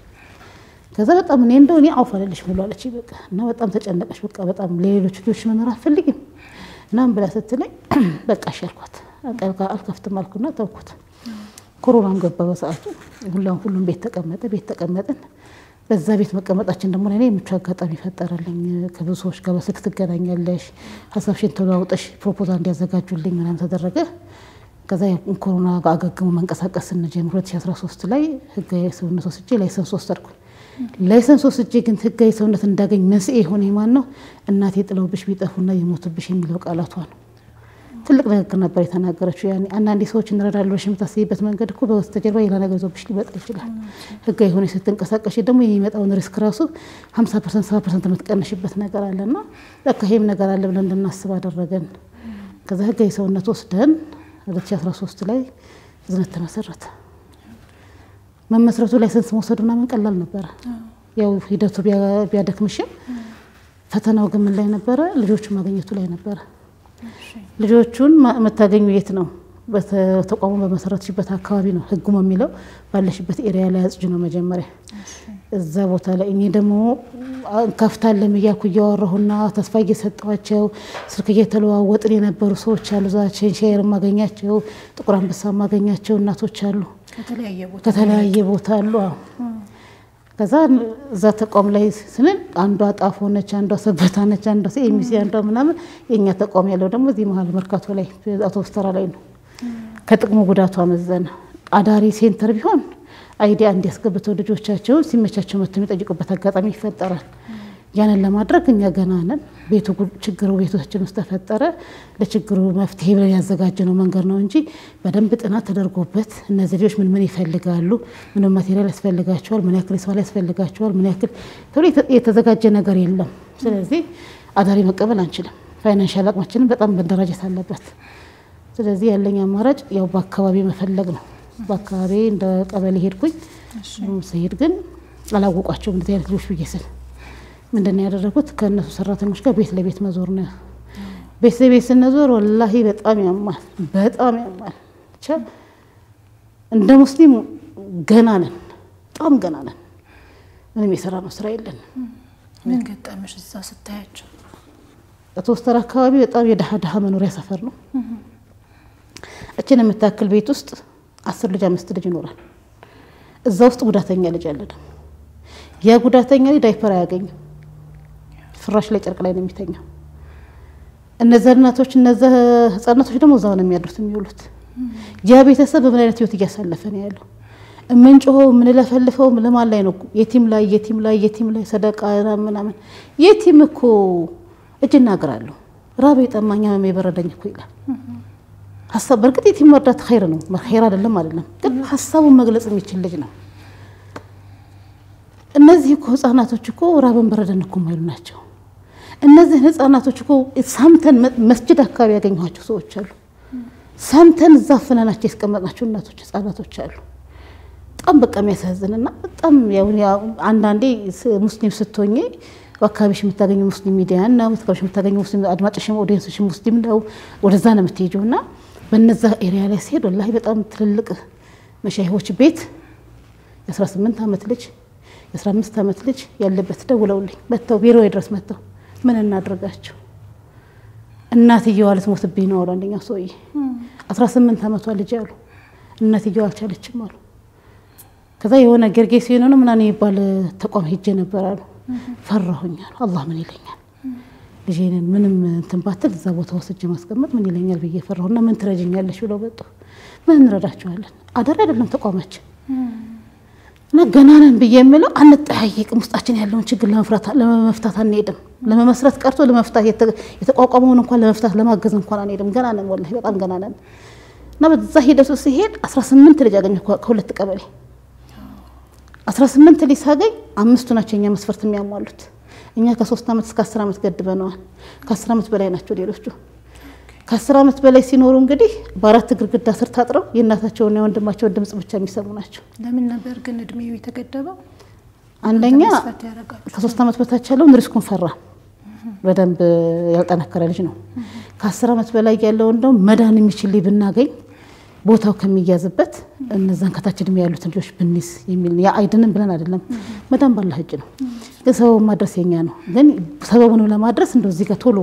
ከዛ በጣም እኔ እንደው እኔ አውፋለልሽ ብሎ አለች በቃ እና በጣም ተጨነቀሽ በቃ በጣም ሌሎች ልጆች መኖር አትፈልጊም እናም ብላ ስትለኝ በቃ ሻልኳት አልከፍትም አልኩና ተውኩት ኮሮናም ገባ በሰዓቱ ሁሉም ቤት ተቀመጠን በዛ ቤት መቀመጣችን ደግሞ ለኔ ምቹ አጋጣሚ ፈጠረልኝ ከብዙ ሰዎች ጋር በስልክ ትገናኛለሽ ሐሳብሽን ተለዋውጠሽ ፕሮፖዛል እንዲያዘጋጁልኝ ምናምን ተደረገ ከዛ ኮሮና አገግሞ መንቀሳቀስ እንጀምር 2013 ላይ ህጋዊ ሰውነት ወስጄ ላይሰንስ ወሰድኩ ላይሰንስ ወስጄ ግን ህጋዊ ሰውነት እንዳገኝ መንስኤ ሆነ ማን ነው እናቴ ጥለውብሽ ቢጠፉና ይሞቱብሽ የሚለው ቃላቷ ነው ትልቅ ነገር ነበር የተናገረችው ያኔ አንዳንዴ ሰዎች እንረዳለሽ የምታስይበት መንገድ እኮ በስተጀርባ ሌላ ነገር ይዞብሽ ሊመጣ ይችላል ህጋዊ ሆነ ስትንቀሳቀሽ ደግሞ የሚመጣውን ሪስክ ራሱ 50% 70% የምትቀንሽበት ነገር አለና ለካ ይሄም ነገር አለ ብለን እንድናስብ አደረገን ከዛ ህጋዊ ሰውነት ወስደን 2013 ላይ ዝነት ተመሰረተ መመስረቱ ላይሰንስ መውሰዱና ምን ቀላል ነበር ያው ሂደቱ ቢያደክምሽም ፈተናው ግን ላይ ነበር ልጆቹ ማግኘቱ ላይ ነበር ልጆቹን መታገኙ የት ነው በተቋሙ በመሰረትሽበት አካባቢ ነው ህጉም የሚለው ባለሽበት ኤሪያ ላይ አጽጅ ነው መጀመሪያ እዛ ቦታ ላይ እኔ ደግሞ ከፍታለም ያኩያወራሁና ተስፋ እየሰጠዋቸው ስልክ እየተለዋወጥን የነበሩ ሰዎች አሉ ዛችን ሼር ማገኛቸው ጥቁር አንበሳ ማገኛቸው እናቶች አሉ ከተለያየ ቦታ አሉ ከዛ እዛ ተቋም ላይ ስንል አንዷ ጣፎ ነች አንዷ ሰበታ ነች አንዷ ኤምሲ አንዷ ምናምን የኛ ተቋም ያለው ደግሞ እዚህ መሃል መርካቶ ላይ አውቶቡስ ተራ ላይ ነው ከጥቅሙ ጉዳቱ አመዘነ አዳሪ ሴንተር ቢሆን አይዲያ እንዲያስገብተው ልጆቻቸው ሲመቻቸው መጥተው የሚጠይቁበት አጋጣሚ ይፈጠራል ያንን ለማድረግ እኛ ገና ነን ቤቱ ችግሩ ቤቶችን ውስጥ ተፈጠረ ለችግሩ መፍትሄ ብለን ያዘጋጀነው መንገድ ነው እንጂ በደንብ ጥናት ተደርጎበት እነዚህ ልጆች ምን ይፈልጋሉ ምን ማቴሪያል ያስፈልጋቸዋል ምን ያክል ሰው ያስፈልጋቸዋል ምን ያክል ተብሎ የተዘጋጀ ነገር የለም ስለዚህ አዳሪ መቀበል አንችልም ፋይናንሻል አቅማችንን በጣም መደራጀት አለበት ስለዚህ ያለኝ አማራጭ ያው በአካባቢ መፈለግ ነው በአካባቢ እንደ ቀበሌ ሄድኩኝ ሰይድ ግን አላወቋቸውም እንደዚህ አይነት ልጆች ብዬስል ምንድነው ያደረኩት ከነሱ ሰራተኞች ጋር ቤት ለቤት መዞር ነው ቤት ለቤት ስንዞር ወላሂ በጣም ያማል ቻ እንደ ሙስሊም ገና ነን በጣም ገና ነን ምንም የሰራነው ስራ የለን ምን ገጠመሽ እዛ ስታያቸው አውቶቡስ አካባቢ በጣም የደሃ መኖሪያ ሰፈር ነው እቺን የምታክል ቤት ውስጥ 10 ልጅ 5 ልጅ ይኖራል እዛ ውስጥ ጉዳተኛ ልጅ አለ ያ ጉዳተኛ ልጅ ዳይፐር አያገኝም ፍራሽ ላይ ጨርቅ ላይ ነው የሚተኛው እነዛ እናቶች እነዛ ህፃናቶች ደግሞ እዛው ነው የሚያሉት ያ ቤተሰብ በምን አይነት ህይወት እያሳለፈ ነው ያለው ምንጮ ምን ለፈልፈው ለማን ላይ ነው የቲም ላይ ሰደቃ ምናምን የቲም እኮ እጅና እግራለሁ ራብ የጠማኛ የበረደኝ እኮ ይላል ሐሳብ በርግጥ የቲም መርዳት ኸይር ነው ኸይር አይደለም ግን ሐሳቡን መግለጽ የሚችል ልጅ ነው እነዚህ እኮ ህፃናቶች እኮ ራብን በረደን እኮ ማይሉ ናቸው እነዚህ ህፃናቶች እኮ ሳምተን መስጂድ አካባቢ ያገኙዋቸው ሰዎች አሉ ሳምተን ዛፈናናቸው ያስቀመጥናቸው እናቶች ህፃናቶች አሉ በጣም በቃ የሚያሳዝንና በጣም ያው አንዳንዴ ሙስሊም ስትሆኚ ወካቢሽ የምታገኙ ሙስሊም ሚዲያ እና ወካቢሽ የምታገኙ ሙስሊም አድማጭሽም ኦዲየንስሽ ሙስሊም ነው ወደዛ ነው የምትሄጂውና በነዛ ኤሪያ ላይ ሲሄድ ወላሂ በጣም ትልልቅ መሻይሆች ቤት የ18 አመት ልጅ የ15 አመት ልጅ ያለበት ደውለውልኝ መተው ቢሮ ድረስ መተው ምን እናድርጋቸው እናትየዋ ልትሞትብኝ ነው አንደኛው ሰውዬ 18 አመቷ ልጅ ያሉ እናትየዋ አልቻለችም አሉ ከዛ የሆነ ገርጌሲዮን ነው ምናምን ይባል ተቋም ሄጄ ነበር አሉ ፈራሁኛል አላህ ምን ይለኛል ልጄን ምንም ተንባተል እዛ ቦታ ወስጄ ማስቀመጥ ምን ይለኛል ብዬ ፈራሁና ምን ትረጅኛለሽ ብለው ወጡ ምን እንረዳቸዋለን አደረ አይደለም ተቋማችን ነገናነን በየምለው አንጠያየቅም ውስጣችን ያለውን ችግር ለመፍታት አንሄድም ለመመስረት ቀርቶ ለመፍታት የተቋቋመውን እንኳን ለመፍታት ለማገዝ እንኳን አንሄድም ገናነን ወላሂ በጣም ገናነን እና በዛ ሄደሱ ሲሄድ 18 ልጅ አገኘሁ ከሁለት ቀበሌ 18 ልጅ ሳገኝ አምስቱ ናቸው የኛ መስፈርት የሚያሟሉት እኛ ከ3 አመት እስከ 10 አመት ገድበነዋል ከ10 አመት በላይ ናቸው ሌሎቹ ከ10 አመት በላይ ሲኖሩ እንግዲህ በአራት ግርግዳ ስር ታጥረው የእናታቸውና የወንድማቸው ድምጽ ብቻ የሚሰሙ ናቸው ለምን ነበር ግን እድሜው የተገደበው አንደኛ ከ3 አመት በታች ያለው ሪስኩን ፈራ በደንብ ያልጠነከረ ልጅ ነው ከ10 አመት በላይ ያለው እንደው መዳን የሚችል ብናገኝ ቦታው ከሚያዝበት እነዛን ከታች እድሜ ያሉት ልጆች ብንስ የሚል ያ አይደንም ብለን አይደለም መዳን ባላህ እጅ ነው ለሰው ማድረስ የኛ ነው ግን ሰበቡን ለማድረስ እንደው እዚህ ጋር ቶሎ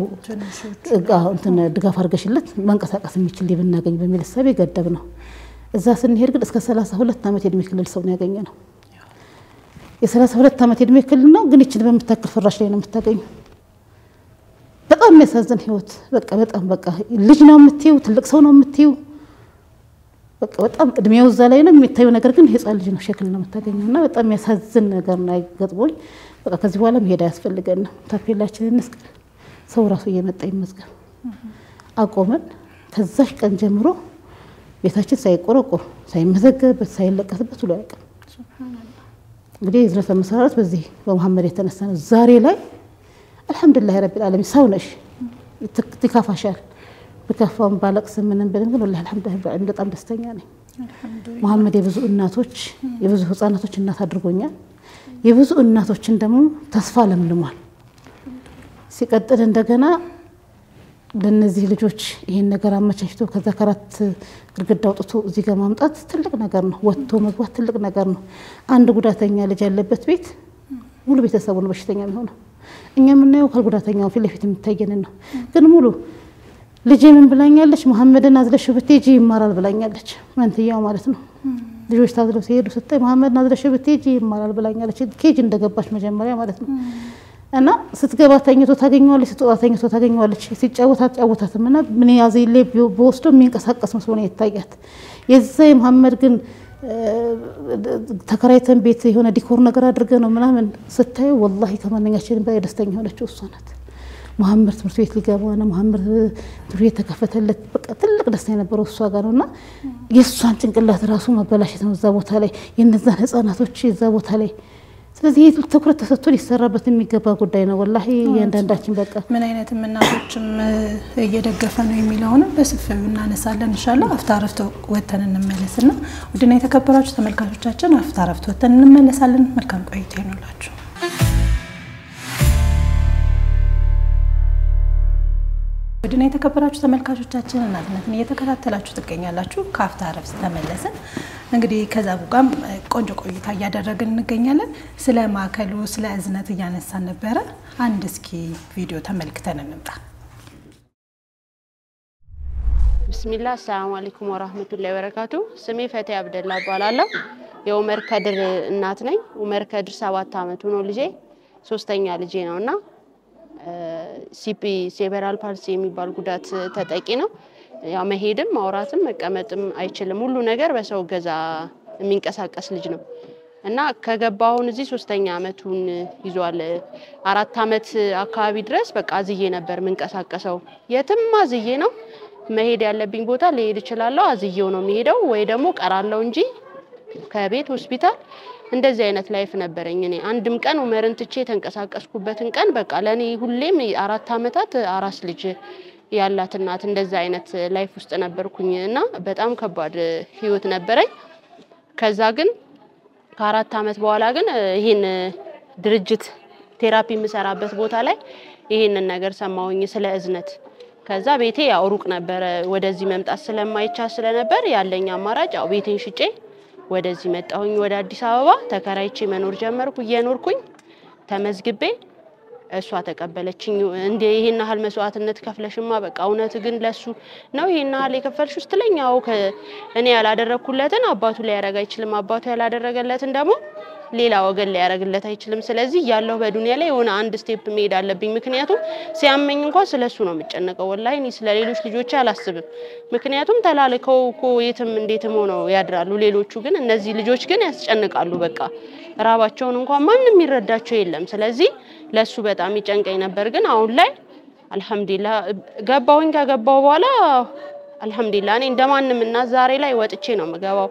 እንትን ድጋፍ አድርገሽለት መንቀሳቀስ የሚችል ብናገኝ በሚል ሐሳብ ገደብ ነው እዛ ስንሄድ ግን እስከ 32 አመት እድሜ ክልል ሰው ነው ያገኘነው የ32 አመት እድሜ ክልል ነው ግን እቺን በመተከል ፍራሽ ላይ ነው የምታገኙ በጣም የሚያሳዝን ህይወት በቃ ልጅ ነው የምትይው ትልቅ ሰው ነው የምትይው በጣም እድሜው እዛ ላይ ነው የሚታየው ነገር ግን ህፃን ልጅ ነው ሸክል ነው የምታገኙና በጣም የሚያሳዝን ነገር ነው አይገጥቦኝ በቃ ከዚህ በኋላ መሄድ ያስፈልገና ታፔላችንን እንስቀል ሰው ራሱ እየመጣ ይመዝገብ አቆመን ከዛሽ ቀን ጀምሮ ቤታችን ሳይቆረቆር ሳይመዘገብበት ሳይለቀስበት ሁሉ ያቀም ሱብሃንአላህ እንግዲህ ዝረፈ መሰረት በዚህ በመሐመድ የተነሳ ነው ዛሬ ላይ አልহামዱሊላህ ረቢል ዓለሚን ሰው ነሽ ትካፋሻል በከፋም ባለቅስ ምንም ብለን ግን ወላሂ አልহামዱሊላህ በጣም ደስተኛ ነኝ አልহামዱሊላህ መሐመድ የብዙ እናቶች የብዙ ህፃናቶች እናት አድርጎኛል የብዙ እናቶችን ደግሞ ተስፋ ለምልሟል ሲቀጥል እንደገና ለነዚህ ልጆች ይሄን ነገር አመቻችቶ ከዛ ከራት ግድግዳ አውጥቶ እዚህ ጋር ማምጣት ትልቅ ነገር ነው ወጥቶ መግባት ትልቅ ነገር ነው አንድ ጉዳተኛ ልጅ ያለበት ቤት ሙሉ ቤተሰቡ ነው በሽተኛ የሚሆነው እኛ ምናየው ካልጉዳተኛው ፊት ለፊት የሚታየን ነው ግን ሙሉ ልጅ ምን ብላኛለች መሐመድን አዝለሽ ብትጂ ይማራል ብላኛለች መንትያው ማለት ነው ልጆች ታዝለው ሲሄዱ ስታይ መሐመድን አዝለሽ ብትጂ ይማራል ብላኛለች ኬጅ እንደገባች መጀመሪያ ማለት ነው እና ስትገባ ተኝቶ ታገኘዋለች ስትወጣ ተኝቶ ታገኘዋለች ሲጫወት አጫወታትምና ምን ያዘይሌ በወስዶ የሚንቀሳቀስ መስሎ ነው የታያት የዘይ መሐመድ ግን ተከራይተን ቤት የሆነ ዲኮር ነገር አድርገ ነው ምናምን ስታዩ والله ከማንኛችንም በላይ ደስተኛ ሆነች እሷ ናት መሐመድ ትምህርት ቤት ሊገባ ነው መሐመድ ትምህርት ቤት ተከፈተለት በቃ ትልቅ ደስታ የነበረው እሷ ጋር ነውና የሷን ጭንቅላት ራሱ መበላሸት ነው እዛ ቦታ ላይ የነዛን ህፃናቶች እዛ ቦታ ላይ ስለዚህ ትኩረት ተሰጥቶ ሊሰራበት የሚገባ ጉዳይ ነው والله ያንዳንዳችን በቃ ምን አይነት እናቶችም እየደገፈ ነው የሚለውን በስፍው እናነሳለን ኢንሻአላህ አፍታረፍቶ ወተን እንመለስና ወድና የተከበራችሁ ተመልካቾቻችን አፍታረፍቶ ወተን እንመለሳለን መልካም ቆይታ ይሁንላችሁ ወድና የተከበራችሁ ተመልካቾቻችን እናንተን እየተከታተላችሁ ትገኛላችሁ ካፍታ አረፍት ተመለሰን እንግዲህ ከዛቡ ጋር ቆንጆ ቆይታ ያደረግን እንገኛለን ስለ ማከሉ ስለ እዝነት ያነሳን ነበር አንድ እስኪ ቪዲዮ ተመልክተን እንምጣ ቢስሚላህ ሰላም አለይኩም ወራህመቱላሂ ወበረካቱ ስሜ ፈቲ አብደላ ባላላ የኡመር ከድር እናት ነኝ ኡመር ከድር 7 አመቱ ነው ልጄ ሶስተኛ ልጄ ነውና ሲፒ ሴቨራል ፓልሲ የሚባል ጉዳት ተጠቂ ነው ያ መሄድም ማውራትም መቀመጥም አይችልም ሁሉ ነገር በሰው ገዛ የሚንቀሳቀስ ልጅ ነው እና ከገባውን እዚህ 3ኛ አመቱን ይዟል 4 አመት አካባቢ ድረስ በቃ አዝዬ ነበር መንቀሳቀሰው የትም አዝዬ ነው መሄድ ያለብኝ ቦታ ለሄድ ይችላልው አዝዬው ነው የሚሄደው ወይ ደግሞ ቀራለው እንጂ ከቤት ሆስፒታል እንደዚህ አይነት ላይፍ ነበርኝ እኔ አንድም ቀን ኡመርን ትቼ ተንቀሳቀስኩበትን ቀን በቃ ለኔ ሁሌም 4 አመታት አራስ ልጅ ያላት እናት እንደዛ አይነት ላይፍ ውስጥ ነበርኩኝና በጣም ከባድ ህይወት ነበረኝ ከዛ ግን ከ4 አመት በኋላ ግን ይሄን ድርጅት ቴራፒ ምሰራበት ቦታ ላይ ይሄንን ነገር ሰማውኝ ስለ እዝነት ከዛ ቤቴ ያው ሩቅ ነበር ወደዚህ መምጣት ስለማይቻል ስለነበር ያለኝ አማራጭ ያው ቤቴን ሽጬ ወደዚህ መጣሁኝ ወደ አዲስ አበባ ተከራይቼ መኖር ጀመርኩ እየኖርኩኝ ተመዝግቤ እሷ ተቀበለችኝ እንደ ይሄን ያህል መስዋዕትነት ከፍለሽማ በቃ እውነት ግን ለሱ ነው ይሄን ያህል የከፈልሽው ስትለኛው እኔ ያላደረኩለትን አባቱ ላይ ያረጋ አይችልም አባቱ ያላደረገለትን ደግሞ ሌላ ወገን ላይ ያረግለት አይችልም ስለዚህ ያለው በዱንያ ላይ ሆነ አንድ ስቴፕ መሄድ አለብኝ ምክንያቱም ሲያመኝ እንኳን ስለሱ ነው የምጨነቀው والله እኔ ስለሌሎች ልጆች አላስብም ምክንያቱም ተላልከው እኮ የትም እንዴትም ሆነው ያድራሉ ሌሎቹ ግን እነዚህ ልጆች ግን ያስጨንቃሉ በቃ ራባቸውን እንኳን ማንንም ይረዳቸው የለም ስለዚህ ለሱ በጣም ይጨንቀኝ ነበር ግን አሁን ላይ አልহামዱሊላህ ገባውኝ ከገባው በኋላ አልহামዱሊላህ እኔ እንደማንንም እና ዛሬ ላይ ወጥቼ ነው መገባው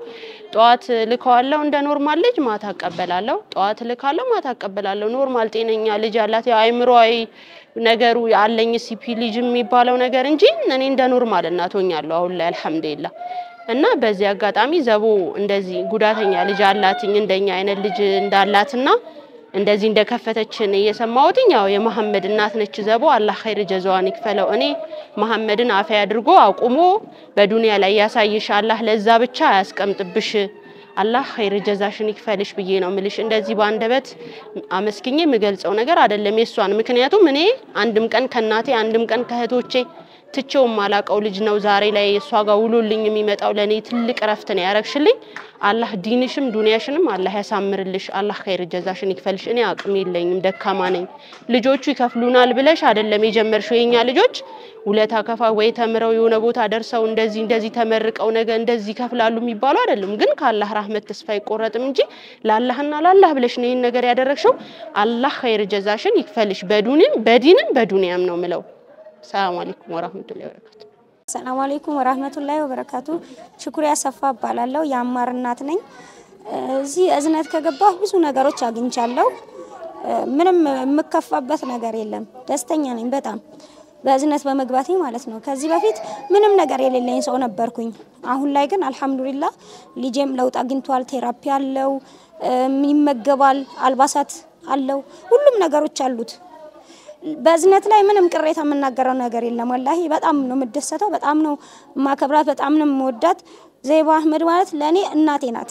ጧት ልከዋለሁ እንደ ኖርማል ልጅ ማታ አቀበላለሁ ጧት ልካለሁ ማታ አቀበላለሁ ኖርማል ጤነኛ ልጅ አላት አይምሮይ ነገሩ ያለኝ ሲፒ ልጅ የሚባለው ነገር እንጂ እኔ እንደ ኖርማል እናቶኛለሁ አሁን ላይ አልহামዱሊላህ እና በዚህ አጋጣሚ ዘቦ እንደዚህ ጉዳተኛ ልጅ አላትኝ እንደኛ አይነት ልጅ እንዳላትና እንደዚህ እንደከፈተችን እየሰማውትኝ ያው የመሐመድ እናት ነች ዘቦ አላህ ኸይር ጀዛዋን ይክፈለው እኔ መሐመድን አፈ ያድርጎ አቁሞ በዱንያ ላይ ያሳይሽ አላህ ለዛ ብቻ ያስቀምጥብሽ አላህ ኸይር ጀዛሽን ይክፈልሽ ብዬ ነው ምልሽ እንደዚህ ባንደበት አመስግኜ ምገልጸው ነገር አይደለም የሷን ምክንያቱም እኔ አንድም ቀን ከናቴ አንድም ቀን ከህቶቼ ትቼው ማላቀው ልጅ ነው ዛሬ ላይ እሷ ጋር ውሎልኝ የሚመጣው ለኔ ትልቅ ረፍት ነው ያረክሽልኝ አላህ ዲንሽም ዱንያሽንም አላህ ያሳምርልሽ አላህ ኸይር ጀዛሽን ይክፈልሽ እኔ አቅም የለኝም ደካማ ነኝ ልጆቹ ይከፍሉናል ብለሽ አይደለም የጀመርሽው የኛ ልጆች ውለታ ከፋ ወይ ተምረው የሆነ ቦታ ደርሰው እንደዚህ ተመርቀው ነገ እንደዚህ ይከፍላሉ የሚባሉ አይደለም ግን ከአላህ ረህመት ተስፋ ይቆረጥም እንጂ ለአላህና ለአላህ ብለሽ ነው ይሄን ነገር ያደረግሽው አላህ ኸይር ጀዛሽን ይክፈልሽ በዲንም በዱንያም ነው ምለው ሰላም አለይኩም ወራህመቱላሂ ወበረካቱ ሰላም አለይኩም ወራህመቱላሂ ወበረካቱ ሽኩሪያ ሰፋ ባላለው ያማር እናት ነኝ እዚህ እዝነት ከገባሁ ብዙ ነገሮች አግኝቻለሁ ምንም መከፋበት ነገር የለም ደስተኛ ነኝ በጣም በእዝነት በመግባቴ ማለት ነው ከዚህ በፊት ምንም ነገር የሌለኝ ሰው ነበርኩኝ አሁን ላይ ግን አልহামዱሊላህ ልጄም ለውጥ አግኝቷል ቴራፒ አለው ይመገባል አልባሳት አለው ሁሉም ነገሮች አሉት በእዝነት ላይ ምንም ቅሬታ የምናገረው ነገር የለም። ወላሂ በጣም ነው የምደሰተው፣ በጣም ነው ማከብራት፣ በጣም ነው የምወዳት። ዘይባ አህመድ ማለት ለኔ እናቴ ናት።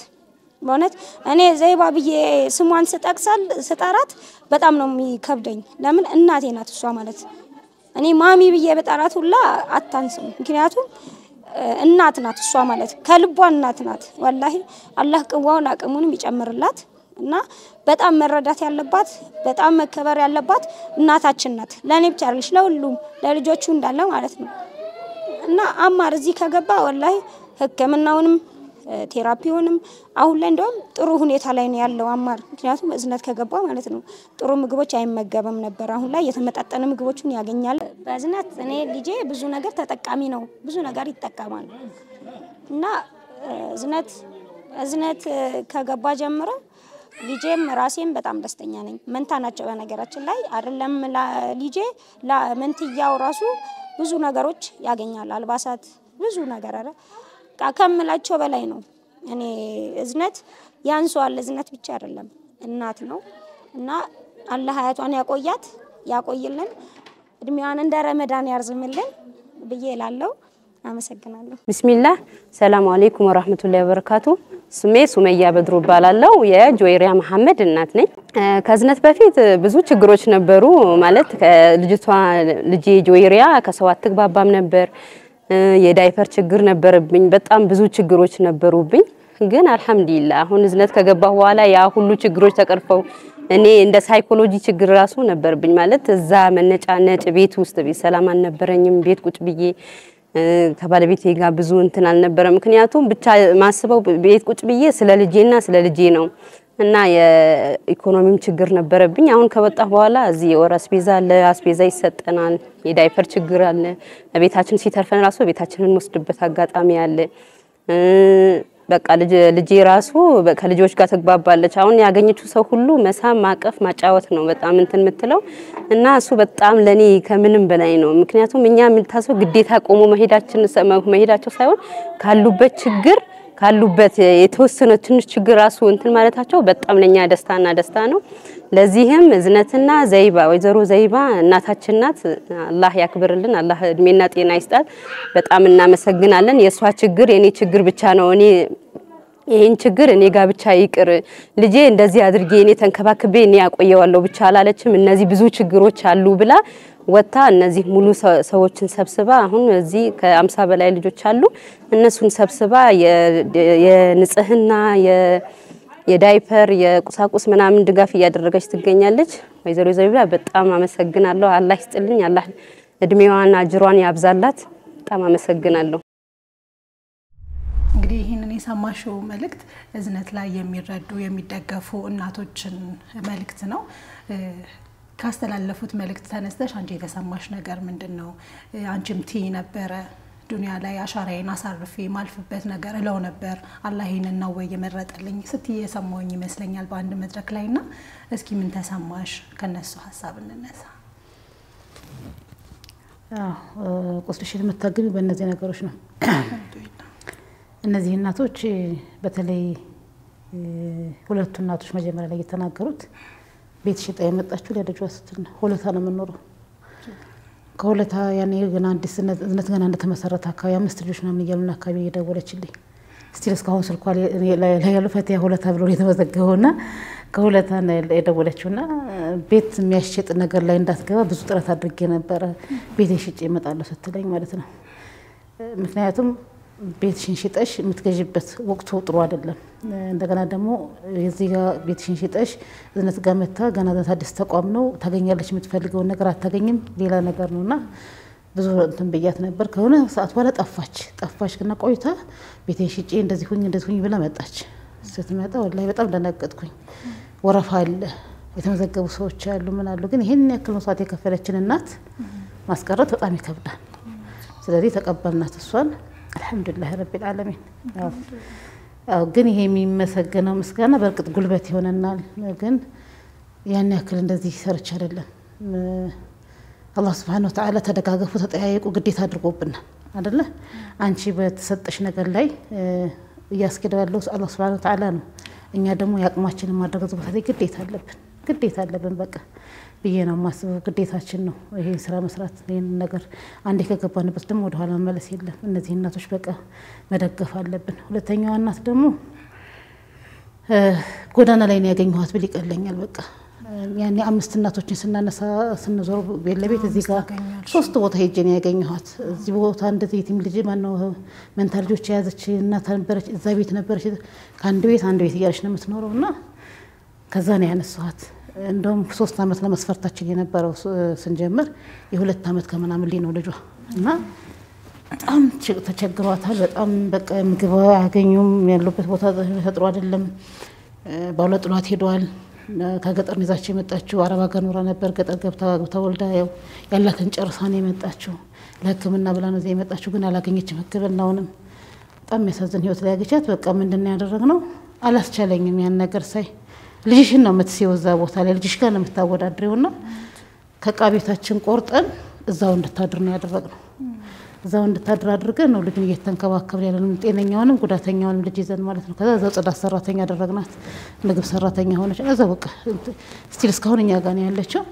በእውነት እኔ ዘይባ ብዬ ስሟን ስጠራት በጣም ነው የሚከብደኝ። ለምን እናቴ ናት እሷ ማለት። እኔ ማሚ ብዬ በጠራት ሁላ አታንስም። ምክንያቱም እናት ናት እሷ ማለት፣ ከልቧ እናት ናት። ወላሂ አላህ ቅዋውን አቅሙንም ይጨምርላት እና በጣም መረዳት ያለባት በጣም መከበር ያለባት እናታችን ናት። ለኔ ብቻ አይደለሽ ለሁሉም ለልጆቹ እንዳለ ማለት ነው። እና አማር እዚህ ከገባ ወላሂ ህክምናውንም ቴራፒውንም አሁን ላይ እንደውም ጥሩ ሁኔታ ላይ ነው ያለው አማር። ምክንያቱም እዝነት ከገባ ማለት ነው ጥሩ ምግቦች አይመገበም ነበር። አሁን ላይ የተመጣጠነ ምግቦችን ያገኛል። በእዝነት እኔ ልጄ ብዙ ነገር ተጠቃሚ ነው፣ ብዙ ነገር ይጠቀማል። እና እዝነት ከገባ ጀምሮ ልጄም ራሴም በጣም ደስተኛ ነኝ። መንታ ናቸው በነገራችን ላይ አይደለም ልጄ ለመንትያው ራሱ ብዙ ነገሮች ያገኛል። አልባሳት ብዙ ነገር አረ ከምላቸው በላይ ነው። እኔ እዝነት ያንሷል። እዝነት ብቻ አይደለም እናት ነው። እና አላህ ሀያቷን ያቆይልን፣ እድሜዋን እንደ ረመዳን ያርዝምልን ብዬ እላለሁ። አመሰግናለሁ። ቢስሚላህ ሰላም አለይኩም ወራህመቱላሂ ወበረካቱ። ስሜ ሱመያ በድሩ ባላለው የጆይሪያ መሐመድ እናት ነኝ። ከዝነት በፊት ብዙ ችግሮች ነበሩ ማለት ልጄ ጆይሪያ ከሰው አትግባባም ነበር። የዳይፐር ችግር ነበርብኝ። በጣም ብዙ ችግሮች ነበሩብኝ። ግን አልহামዱሊላህ አሁን እዝነት ከገባሁ በኋላ ያ ሁሉ ችግሮች ተቀርፈው እኔ እንደ ሳይኮሎጂ ችግር ራሱ ነበርብኝ ማለት እዛ መነጫነጭ ቤት ውስጥ ሰላም አልነበረኝም። ቤት ቁጭ ብዬ ከባለቤቴ ጋር ብዙ እንትን አልነበረም። ምክንያቱም ብቻ ማስበው ቤት ቁጭ ብዬ ስለ ልጄና ስለ ልጄ ነው እና የኢኮኖሚም ችግር ነበርብኝ። አሁን ከወጣሁ በኋላ እዚህ ወር አስቤዛ ይሰጠናል። የዳይፐር ችግር አለ። ቤታችን ሲተርፈን ራሱ ቤታችንን ወስድበት አጋጣሚ አለ። በቃ ልጄ ራሱ ከልጆች ጋር ተግባባለች። አሁን ያገኘችው ሰው ሁሉ መሳም ማቀፍ ማጫወት ነው በጣም እንትን የምትለው እና እሱ በጣም ለኔ ከምንም በላይ ነው። ምክንያቱም እኛ የምንታሰው ግዴታ ቆሞ መሄዳቸው ሳይሆን ካሉበት የተወሰነ ትንሽ ችግር ራሱ እንትን ማለታቸው በጣም ለኛ ደስታ ነው። ለዚህም እዝነትና ዘይባ ወይዘሮ ዘይባ እናታችን ናት። አላህ ያክብርልን፣ አላህ እድሜና ጤና ይስጣት። በጣም እናመሰግናለን። የሷ ችግር የኔ ችግር ብቻ ነው። ይሄን ችግር እኔ ጋር ብቻ ይቅር፣ ልጄ እንደዚህ አድርጌ እኔ ተንከባክቤ እኔ ያቆየዋለሁ ብቻ አላለችም። እነዚህ ብዙ ችግሮች አሉ ብላ ወጣ እነዚህ ሙሉ ሰዎችን ሰብስባ አሁን እዚህ ከ50 በላይ ልጆች አሉ። እነሱን ሰብስባ የንጽህና የዳይፐር የቁሳቁስ ምናምን ድጋፍ እያደረገች ትገኛለች። ወይዘሮ ዘይባ በጣም አመሰግናለሁ። አላህ ይስጥልኝ። አላህ እድሜዋን አጅሯን ያብዛላት። በጣም አመሰግናለሁ። እንግዲህ ይሄንን የሰማሽው መልእክት እዝነት ላይ የሚረዱ የሚደገፉ እናቶችን መልእክት ነው። ካስተላለፉት መልእክት ተነስተሽ አንቺ የተሰማሽ ነገር ምንድነው? አንቺም ቲ ነበረ ዱንያ ላይ አሻራዬን አሳርፌ ማልፍበት ነገር እለው ነበር። አላህ ይሄንን ነው ወይ የመረጠልኝ ስትይ የሰማውኝ ይመስለኛል በአንድ መድረክ ላይና እስኪ ምን ተሰማሽ? ከነሱ ሐሳብ እንነሳ። ቁስልሽን መታገቢ በእነዚህ ነገሮች ነው። እነዚህ እናቶች በተለይ ሁለቱ እናቶች መጀመሪያ ላይ የተናገሩት ቤት ሽጣ የመጣችው ለልጇ ስትል ነው። ሆለታ ነው የምንኖረው። ከሆለታ ያኔ ገና አዲስ እዝነት ገና እንደተመሰረተ አካባቢ 5 ልጆች ምናምን እያሉና አካባቢ እየደወለችልኝ ስቲል እስካሁን ስልኳ ላይ ያለው ፈቲያ ሆለታ ብሎ የተመዘገበውና ከሆለታ የደወለችውና ቤት የሚያሽጥ ነገር ላይ እንዳትገባ ብዙ ጥረት አድርጌ ነበር ቤት ሽጬ እመጣለሁ ስትለኝ ማለት ነው። ምክንያቱም ቤትሽን ሽጠሽ የምትገዥበት ወቅቱ ጥሩ አይደለም። እንደገና ደግሞ እዚህ ጋር ቤትሽን ሽጠሽ እዝነት ጋር መታ ገና አዲስ ተቋም ነው ታገኛለሽ የምትፈልገው ነገር አታገኝም ሌላ ነገር ነውና ብዙ እንትን በያት ነበር። ከሆነ ሰዓት በኋላ ጠፋች እና ቆይታ ቤቴን ሽጬ እንደዚህ ሁኝ ብላ መጣች። ስትመጣ ወላሂ በጣም ደነገጥኩኝ። ወረፋ አለ፣ የተመዘገቡ ሰዎች አሉ ምን አሉ። ግን ይሄን ያክል መስዋዕት የከፈለችን እናት ማስቀረት በጣም ይከብዳል። ስለዚህ ተቀበልናት እሷን አልহামዱሊላህ ረቢል ዓለሚን። ግን ይሄ የሚመሰገነው ምስጋና በርግጥ ጉልበት ይሆነናል። ግን ያን ያክል እንደዚህ ሰርች አይደለም። አላህ Subhanahu Wa Ta'ala ተደጋገፉ ተጠያየቁ ግዴታ አድርጎብናል አይደለ? አንቺ በተሰጠሽ ነገር ላይ ያስከደዋለው አላህ Subhanahu Wa Ta'ala ነው። እኛ ደግሞ ያቅማችንን ማድረግ በተለይ ግዴታ አለብን። ግዴታ አለብን በቃ ብዬ ነው ማስበው ግዴታችን ነው ይሄን ስራ መስራት ይሄን ነገር አንዴ ከገባንበት ደግሞ ወደ ኋላ መለስ የለም እነዚህ እናቶች በቃ መደገፍ አለብን ሁለተኛው እናት ደግሞ ጎዳና ላይ ነው ያገኘኋት ብል ይቀለኛል በቃ ያኔ አምስት እናቶችን ስናነሳ ስንዞር ቤት እዚህ ጋር ሶስት ቦታ ሄጄ ነው ያገኘኋት እዚህ ቦታ እንደዚህ የቲም ልጅ ማነው መንታ ልጆች ያዘች እናት ነበረች እዛ ቤት ነበረች ከአንድ ቤት እያለች ነው የምትኖረውና ከዛ ነው ያነሳኋት እንደውም 3 አመት ለመስፈርታችን የነበረው ስንጀምር የ2 አመት ከምናምን ነው ልጇ እና በጣም ተቸግሯታል በጣም በቃ ምግብ አያገኙም ያሉበት ቦታ ተጥሮ አይደለም ባለጥሏት ሄዷል ከገጠር ይዛቸው የመጣችው አረባ ጋር ኖራ ነበር ገጠር ገብታ ወልዳ ያላትን ጨርሳ ነው የመጣችው ለህክምና ብላ ነው እዚህ የመጣችው ግን አላገኘችም ህክምናውንም በጣም የሚያሳዝን ህይወት ላይ ያገቻት በቃ ምንድነው ያደረግነው አላስቻለኝም ያን ነገር ሳይ ልጅሽን ነው የምትሲው እዛ ቦታ ላይ ልጅሽ ጋር ነው የምታወዳድሪውና ከቃቤታችን ቆርጠን እዛው እንድታድር ነው ያደረግነው እዛው እንድታድር አድርገን ነው ልጅን እየተንከባከብን ያለነው ጤነኛውንም ጉዳተኛውንም ልጅ ይዘን ማለት ነው ከዛ እዛው ጽዳት ሰራተኛ አደረግናት ምግብ ሰራተኛ ሆነች እዛው በቃ ስቲል እስካሁን እኛ ጋር ነው ያለችው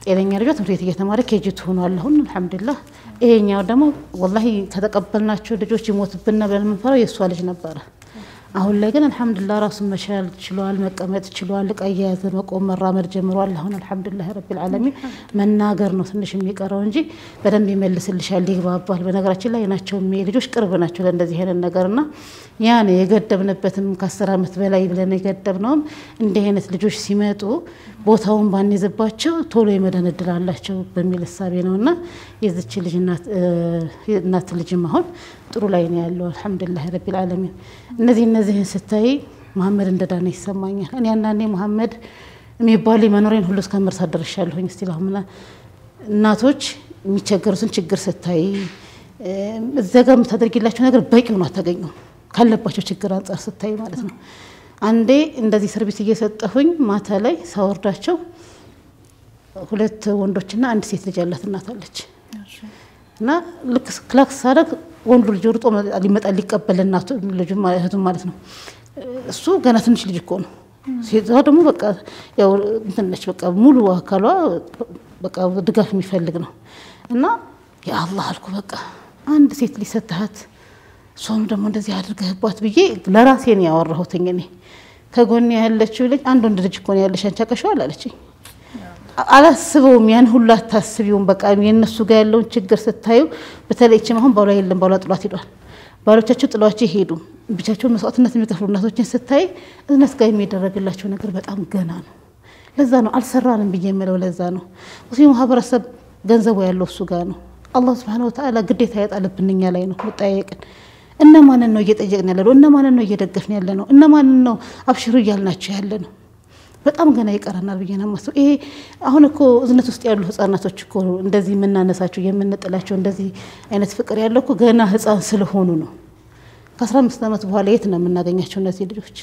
ጤነኛ ልጅ ትምህርት ቤት እየተማረ ኬጂቱ ሆኗል አሁን አልহামዱሊላህ ይሄኛው ደግሞ ወላሂ ከተቀበልናቸው ልጆች ይሞትብና ብለን ምንፈራው የሷ ልጅ ነበር አሁን ላይ ግን አልহামዱሊላህ ራሱ መሻል ችሏል መቀመጥ ችሏል ቀያያዘ መቆም መራመድ ጀምሯል አሁን አልহামዱሊላህ ረቢል ዓለሚን መናገር ነው ትንሽ የሚቀረው እንጂ በደንብ ይመልስልሻል ይግባባል በነገራችን ላይ ናቸው ልጆች ቅርብ ናቸው ለእንደዚህ አይነት ነገርና ያኔ የገደብነበትም ከ10 አመት በላይ ብለን የገደብነው እንደ አይነት ልጆች ሲመጡ ቦታውን ባንይዝባቸው ቶሎ ይመደነድላላቸው በሚል ሐሳብ ነውና የዚች ልጅ እናት ልጅም አሁን ጥሩ ላይ ነው ያለው አልহামዱሊላህ ረቢል ዓለሚን እነዚህ ስታይ መሐመድ እንደዳነ ይሰማኛል እኔ አንዳንዴ መሐመድ የሚባል መኖሬን ሁሉ እስከመርሳት ደርሻለሁኝ እስቲ ለሁምና እናቶች የሚቸገሩትን ችግር ስታይ እዘጋም ተደርጊላቸው ነገር በቂ ሆኖ አታገኙም ካለባቸው ችግር አንፃር ስታይ ማለት ነው አንዴ እንደዚህ ሰርቪስ እየሰጠሁኝ ማታ ላይ ሳወርዳቸው 2 ወንዶችና 1 ሴት ልጅ ያላት እናት አለች እና ልክ ክላክስ ሳደርግ ወንዱ ልጅ ወርጦ ሊመጣ ሊቀበልና ልጅ ማለት ነው እሱ ገና ትንሽ ልጅ እኮ ነው ሴቷ ደግሞ በቃ ያው እንትነች በቃ ሙሉ አካሏ በቃ ድጋፍ የሚፈልግ ነው እና ያ አላህ አልኩ በቃ አንድ ሴት ሊሰጣት ሶም ደግሞ እንደዚህ አድርገህባት ብዬ ለራሴ ነው ያወራሁትኝ እኔ ከጎን ያለችው ልጅ አንድ ወንድ ልጅ እኮ ነው ያለሽ አንቺ አቀሻው አለችኝ አላስበውም ያን ሁሉ አታስቢውም በቃ የነሱ ጋር ያለው ችግር ስታዩ በተለይችም አሁን ባሏ የለም ባሏ ጥሏት ሄዷል ባሎቻቸው ጥሏቸው ሄዱ ብቻቸው መስዋዕትነት የሚከፍሉ እናቶችን ስታይ እነሱ ጋር የሚደረግላቸው ነገር በጣም ገና ነው ለዛ ነው አልሰራንም ብዬ የምለው ለዛ ነው ሙስሊም ማህበረሰብ ገንዘቡ ያለው እሱ ጋር ነው አላህ Subhanahu Wa Ta'ala ግዴታ ያጣለብንኛ ላይ ነው መጣየቅን እነማንን ነው እየጠየቅን ያለነው እነማንን ነው እየደገፍን ያለነው እነማንን ነው አብሽሩ ይያልናቸው ያለነው በጣም ገና ይቀርናል ብዬ ነው ማስበው ይሄ አሁን እኮ እዝነት ውስጥ ያሉ ህፃናቶች እኮ እንደዚህ የምናነሳቸው የምንጥላቸው እንደዚህ አይነት ፍቅር ያለው እኮ ገና ህፃን ስለሆኑ ነው ከ15 አመት በኋላ የት ነው የምናገኛቸው እነዚህ ልጆች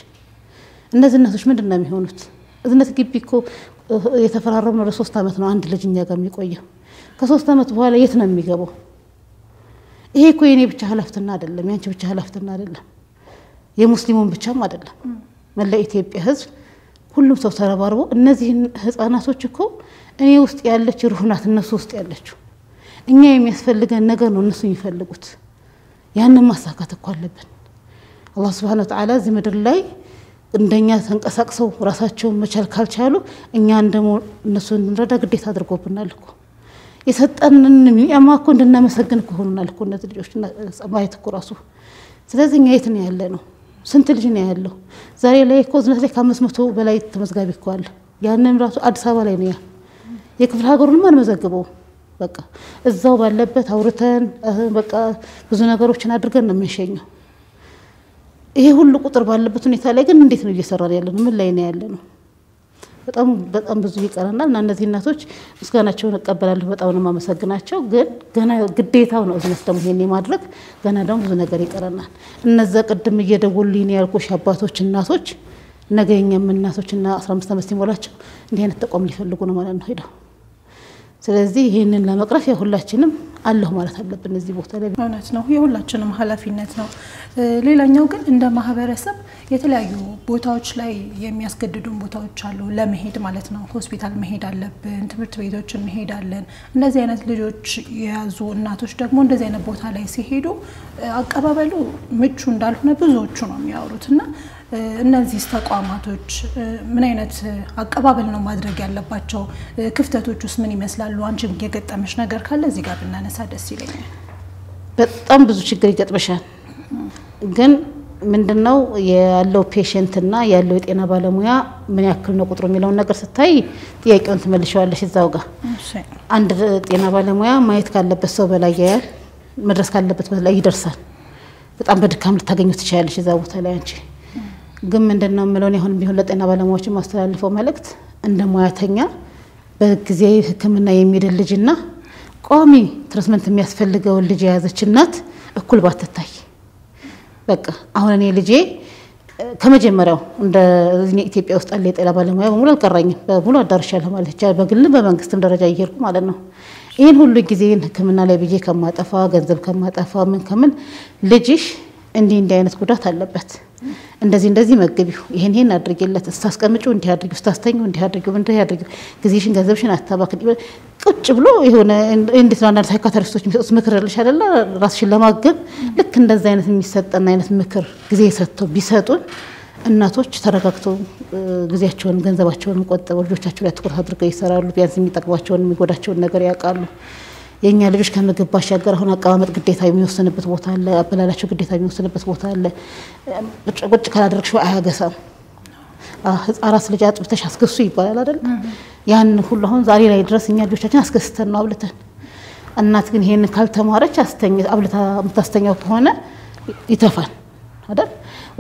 እነዚህ እናቶች ምንድነው የሚሆኑት እዝነት ግቢ እኮ የተፈራረመው ለ3 አመት ነው አንድ ልጅ እኛ ጋር የሚቆየው ከ3 አመት በኋላ የት ነው የሚገባው ይሄ እኮ የኔ ብቻ ኃላፊነት አይደለም ያንቺ ብቻ ኃላፊነት አይደለም የሙስሊሙን ብቻም አይደለም መላ ኢትዮጵያ ህዝብ ሁሉም ሰው ተረባርቦ እነዚህ ህፃናቶች እኮ እኔ ውስጥ ያለች ሩህናት እነሱ ውስጥ ያለችው እኛ የሚያስፈልገን ነገር ነው እነሱ ይፈልጉት ያንን ማሳካት እኮ አለብን አላህ Subhanahu Wa Ta'ala እዚህ ምድር ላይ እንደኛ ተንቀሳቅሰው ራሳቸውን መቻል ካልቻሉ እኛ እንደሞ እነሱን እንረዳ ግዴታ አድርጎብናል እኮ የሰጠንን የሚያማኮ እንድናመሰግን እኮ ሆነናል እኮ እነዚህ ልጆችና ማየት እኮ ራሱ ስለዚህ እኛ የት ነው ያለነው ስንት ልጅ ነው ያለው ዛሬ ላይ እኮ ዝነት ላይ ከ500 በላይ ተመዝጋቢ እኮ አለ ያንንም ራሱ አዲስ አበባ ላይ ነው የክፍለ ሀገሩን ማን መዘግበው በቃ እዛው ባለበት አውርተን በቃ ብዙ ነገሮችን አድርገን ነው የምንሸኘው ይሄ ሁሉ ቁጥር ባለበት ሁኔታ ላይ ግን እንዴት ነው እየሰራን ያለነው ምን ላይ ነው ያለነው በጣም ብዙ ይቀርናል እና እነዚህ እናቶች ምስጋናቸውን እቀበላለሁ በጣም ነው ማመሰግናቸው ግን ገና ግዴታው ነው እዝነት ደግሞ ይሄን ማድረግ ገና ደግሞ ብዙ ነገር ይቀርናል እነዛ ቀድም እየደወሉልኝ ያልኩሽ አባቶች እናቶች ነገኛም እናቶችና 15 አመት ሲሞላቸው እንዲህ አይነት ተቋም ሊፈልጉ ነው ማለት ነው ሄደው ስለዚህ ይሄንን ለመቅረፍ ያሁላችንም አለሁ ማለት አለብን እዚህ ቦታ ላይ እውነት ነው የሁላችንም ኃላፊነት ነው ሌላኛው ግን እንደ ማህበረሰብ የተለያዩ ቦታዎች ላይ የሚያስገድዱን ቦታዎች አሉ ለመሄድ ማለት ነው ሆስፒታል መሄድ አለብን ትምህርት ቤቶችን መሄድ አለን እንደዚህ አይነት ልጆች የያዙ እናቶች ደግሞ እንደዚህ አይነት ቦታ ላይ ሲሄዱ አቀባበሉ ምቹ እንዳልሆነ ብዙዎቹ ነው የሚያወሩትና እነዚህ ተቋማቶች ምን አይነት አቀባበል ነው ማድረግ ያለባቸው ክፍተቶችስ ምን ይመስላሉ አንቺም የገጠመሽ ነገር ካለ እዚህ ጋር ብናነሳ ደስ ይለኛል በጣም ብዙ ችግር ይገጥመሻል ግን ምንድነው ያለው ፔሸንት እና ያለው የጤና ባለሙያ ምን ያክል ነው ቁጥሩ የሚለው ነገር ስታይ ጥያቄውን ትመልሺዋለሽ እዛው ጋር አንድ ጤና ባለሙያ ማየት ካለበት ሰው በላይ ያያል መድረስ ካለበት በላይ ይደርሳል በጣም በድካም ልታገኙት ትችያለሽ እዛው ቦታ ላይ አንቺ ግን ምንድነው ምለውን ይሁን ቢሆን ለጤና ባለሙያዎች ማስተላለፈው መልእክት እንደ ሙያተኛ በጊዜ ህክምና የሚድል ልጅና ቋሚ ትሪትመንት የሚያስፈልገው ልጅ ያዘች እናት እኩል ባትታይ በቃ አሁን እኔ ልጄ ከመጀመሪያው እንደ ኢትዮጵያ ውስጥ አለ የጤና ባለሙያ በሙሉ አልቀራኝም በሙሉ አዳርሻለሁ ማለት ይቻላል በግል በመንግስትም ደረጃ ይሄርኩ ማለት ነው ይሄን ሁሉ ጊዜን ህክምና ላይ ብዬ ከማጠፋ ገንዘብ ከማጠፋ ምን ከምን ልጅሽ እንዲህ አይነት ጉዳት አለበት እንደዚህ መግቢው ይሄን አድርጌለት እስታስቀምጪው እንዲህ አድርጊው እስታስተኛው እንዲህ አድርጊው ጊዜሽን ገንዘብሽን አታባክኝ ቁጭ ብሎ ይሆነ እንዴት ነው አንዳንድ ሳይካትሪስቶች የሚሰጡት ምክር አለሽ አይደለ ራስሽን ለማገብ ልክ እንደዛ አይነት የሚሰጠን አይነት ምክር ጊዜ ሰጥተው ቢሰጡን እናቶች ተረጋግተው ጊዜያቸውን ገንዘባቸውን ቆጥበው ልጆቻቸው ላይ ትኩረት አድርገው ይሰራሉ ቢያንስ የሚጠቅማቸውን የሚጎዳቸውን ነገር ያውቃሉ የኛ ልጆች ከምግብ ባሻገር አሁን አቀማመጥ ግዴታ የሚወሰንበት ቦታ አለ አበላላቸው ግዴታ የሚወሰንበት ቦታ አለ ቁጭ ካላደረግሽው አያገሳም አራስ ልጅ አጥብተሽ አስገሱ ይባላል አይደል ያን ሁሉ አሁን ዛሬ ላይ ድረስ እኛ ልጆቻችን አስገስተን ነው አብልተን እናት ግን ይሄን ካልተማረች አብልታ የምታስተኛው ከሆነ ይተፋል አይደል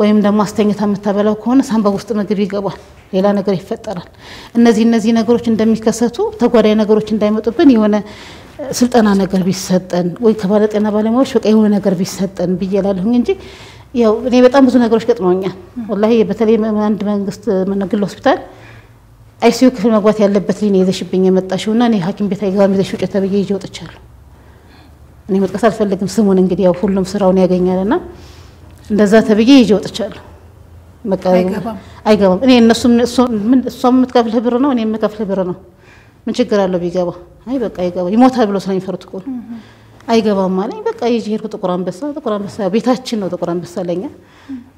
ወይም ደግሞ አስተኝታ የምታበላው ከሆነ ሳንባ ውስጥ ምግብ ይገባል ሌላ ነገር ይፈጠራል እነዚህ ነገሮች እንደሚከሰቱ ተጓዳኝ ነገሮች እንዳይመጡብን የሆነ ስልጠና ነገር ቢሰጠን ወይ ከባለጤና ባለሙያዎች በቃ የሆነ ነገር ቢሰጠን ብዬላለሁ እንጂ ያው እኔ በጣም ብዙ ነገሮች ገጥመውኛል ወላሂ በተለይ አንድ መንግስት መንግል ሆስፒታል አይሲዩ ክፍል መግባት ያለበት ልጅ ይዘሽብኝ የመጣሽውና እኔ ሐኪም ቤት አይገባም ይዘሽ ውጭ ተብዬ ይዤ ወጥቻለሁ እኔ መጥቀስ አልፈልግም ስሙን እንግዲህ ያው ሁሉም ስራውን ያገኛልና እንደዛ ተብዬ ይዤ ወጥቻለሁ በቃ አይገባም እኔ እሷም የምትከፍል ብር ነው እኔ የምከፍል ብር ነው ምን ችግር አለው ቢገባ አይ በቃ ይገባ ይሞታል ብሎ ስለሚፈሩት እኮ አይገባም ማለት በቃ ይዤ ሄድኩ ጥቁር አንበሳ ቤታችን ነው ጥቁር አንበሳ ለኛ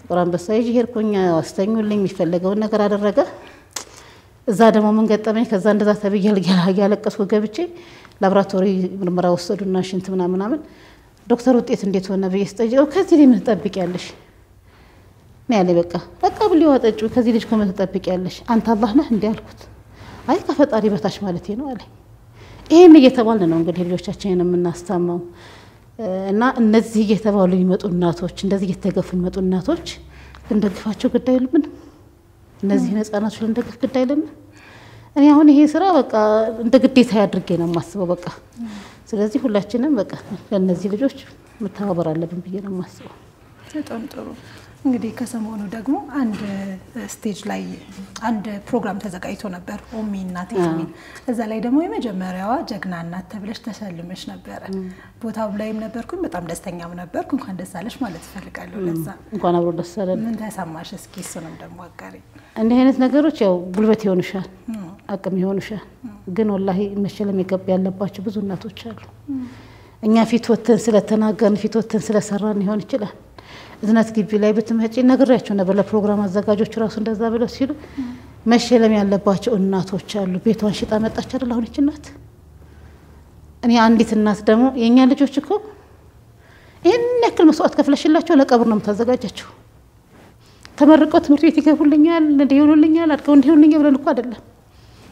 ጥቁር አንበሳ ይዤ ሄድኩኝ አስተኙልኝ የሚፈልገውን ነገር አደረገ እዛ ደግሞ ምን ገጠመኝ ከዛ እንደዛ ተብዬ ያለቀስኩ ገብቼ ላብራቶሪ ምርመራ ወሰዱና ሽንት ምናምን ዶክተር ውጤት እንዴት ሆነ በየስጠጀው ከዚህ ላይ ምን ተጠብቂያለሽ ነው በቃ ብሊው አጠጩ ከዚህ ልጅ ከምን ተጠብቂያለሽ አንተ አላህ ነህ እንዴ አልኩት አይ ከፈጣሪ በታች ማለት ነው አለኝ ይሄን እየተባልን ነው እንግዲህ ልጆቻችንን የምናስተማው እና እነዚህ እየተባሉ ይመጡ እናቶች እንደዚህ እየተገፉ ይመጡ እናቶች እንደግፋቸው ግድ አይልም እነዚህ ህፃናቶች እንደግፍ ግድ አይልም እኔ አሁን ይሄ ስራ በቃ እንደ ግዴታ ያድርጌ ነው ማስበው በቃ ስለዚህ ሁላችንም በቃ ለነዚህ ልጆች መተባበር አለብን ብዬ ነው ማስበው በጣም ጥሩ እንግዲህ ከሰሞኑ ደግሞ አንድ ስቴጅ ላይ አንድ ፕሮግራም ተዘጋጅቶ ነበር ኦሚ እናት የሚል እዛ ላይ ደግሞ የመጀመሪያዋ ጀግና እናት ተብለሽ ተሰልመሽ ነበር ቦታው ላይም ነበርኩኝ በጣም ደስተኛም ነበርኩ እንኳን ደስ አለሽ ማለት ፈልጋለሁ ለዛ እንኳን አብሮ ደስ አለን ምን ተሰማሽ እስኪ እሱንም ደግሞ አጋሪ እንዲህ አይነት ነገሮች ያው ጉልበት ይሆኑሻል አቅም ይሆኑሻል ግን ወላሂ መሸለም ይገባ ያለባቸው ብዙ እናቶች አሉ እኛ ፊት ወተን ስለተናገርን ፊት ወተን ስለሰራን ይሆን ይችላል እዝነት ግቢ ላይ በትመጪ ነገራቸው ነበር ለፕሮግራም አዘጋጆች ራሱ እንደዛ ብለው ሲሉ መሸለም ያለባቸው እናቶች አሉ ቤቷን ሽጣ መጣች አይደል አሁን እቺ እናት እኔ አንዲት እናት ደግሞ የኛ ልጆች እኮ ይሄን ያክል መስዋዕት ከፍለሽላቸው ለቀብር ነው የምታዘጋጃቸው ተመርቀው ትምህርት ቤት ይገቡልኛል እንደይሉልኛል አድርገው እንደይሉልኛል ብለን እኮ አይደለም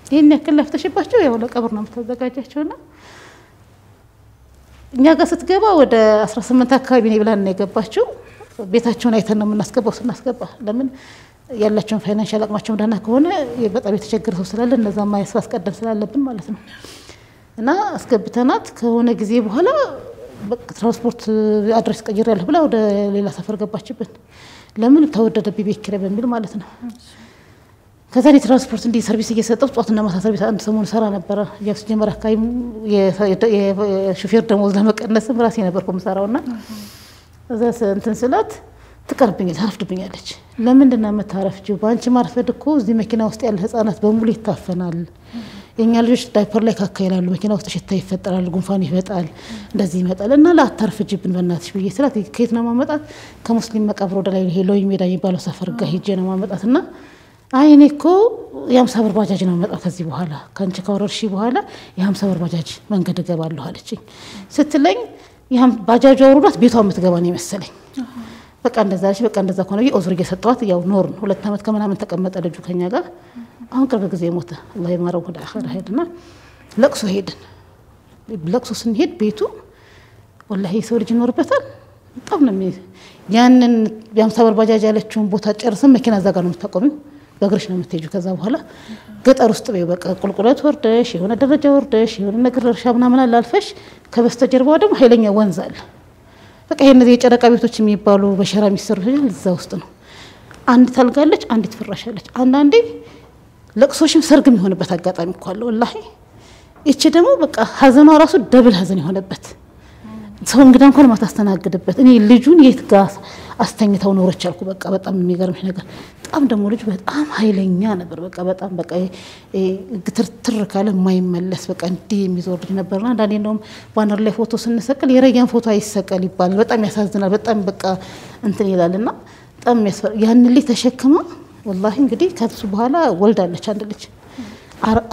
ይሄን ያክል ለፍተሽባቸው ያው ለቀብር ነው የምታዘጋጃቸውና እኛ ጋር ስትገባ ወደ 18 አካባቢ ነው ብለን ነው የገባችው ቤታቸውን አይተን ነው የምናስገባው ስናስገባ ለምን ያላቸውን ፋይናንሻል አቅማቸው ደህና ከሆነ በጣም የተቸገረ ሰው ስላለ እነዛ ማስቀደም ስላለብን ማለት ነው እና አስገብተናት ከሆነ ጊዜ በኋላ ትራንስፖርት አድሬስ ቀይሬያለሁ ብላ ወደ ሌላ ሰፈር ገባችብን ለምን ተወደደብኝ ቤት ኪራይ በሚል ማለት ነው ከዛ ትራንስፖርት እንዲ ሰርቪስ እየሰጠው ጧትና ማታ ሰርቪስ አንድ ሰሞን ሰራ ነበር ያው ሲጀመር አካባቢ የሹፌር ደሞዝ ለመቀነስ ራሴ ነበርኩ መሰራውና እዛ እንትን ስላት ትቀርብኛለች ታረፍድብኛለች ለምንድነው መታረፍጂው ባንቺ ማርፈድ እኮ እዚህ መኪና ውስጥ ያለ ህፃናት በሙሉ ይታፈናል የኛ ልጆች ዳይፐር ላይ ካካይላሉ መኪና ውስጥ ሽታ ይፈጠራል ጉንፋን ይፈጣል እንደዚህ ይመጣልና ላታርፍጂብን በእናትሽ ብዬ ስላት ከየት ነው ማመጣት ከሙስሊም መቃብር ወደ ላይ ሄሎይ ሜዳ የሚባለው ሰፈር ጋር ሄጄ ነው ማመጣትና አይ እኔ እኮ የ50 ብር ባጃጅ ነው መጣው ከዚህ በኋላ ካንቺ ካወረርሺ በኋላ የ50 ብር ባጃጅ መንገድ ገባለሁ አለችኝ ስትለኝ ይሄም ባጃጅ አውርዷት ቤቷ የምትገባ ነው መሰለኝ በቃ እንደዛሽ በቃ እንደዛ ኮነ ኦዝር እየሰጠዋት ያው ኖር 2 አመት ከመናምን ተቀመጠ ልጁ ከኛ ጋር አሁን ቅርብ ጊዜ ሞተ አላህ ይማረው ወደ አኺራ ሄድና ለቅሶ ሄድን ለቅሶ ስንሄድ ቤቱ ወላሂ ሰው ልጅ ይኖርበታል በጣም ነው ያንን የ50 ብር ባጃጅ ያለችውን ቦታ ጨርሰን መኪና ዘጋ ነው የምትቆሚው በእግርሽ ነው የምትሄጂው ከዛ በኋላ ገጠር ውስጥ በቃ ቁልቁለት ወርደሽ የሆነ ደረጃ ወርደሽ የሆነ ነገር እርሻ ምናምን አላልፈሽ ከበስተጀርባው ደግሞ ኃይለኛ ወንዝ አለ በቃ የነዚህ የጨረቃ ቤቶች የሚባሉ በሸራ የሚሰሩ እዛ ውስጥ ነው አንድ ታልጋለች አንዲት ፍራሻለች አንዳንዴ ለቅሶሽም ሰርግም ይሆንበት አጋጣሚ እኮ አለ ወላሂ እቺ ደግሞ በቃ ሀዘኗ ራሱ ደብል ሀዘን ይሆነበት ሰው እንግዳ እንኳን ማታስተናግድበት እኔ ልጁን የት ጋር አስተኝታው ኖረች አልኩ በቃ በጣም የሚገርምሽ ነገር በጣም ደግሞ ልጅ በጣም ኃይለኛ ነበር በቃ በጣም በቃ ግትርትር ካለ ማይመለስ በቃ እንዲ የሚዞር ልጅ ነበርና አንዳንዴ እንደውም ባነር ላይ ፎቶ ስንሰቀል የረያን ፎቶ አይሰቀል ይባላል በጣም ያሳዝናል በጣም በቃ እንትን ይላልና በጣም ያን ልጅ ተሸክማ والله እንግዲህ ከሱ በኋላ ወልዳለች አንድ ልጅ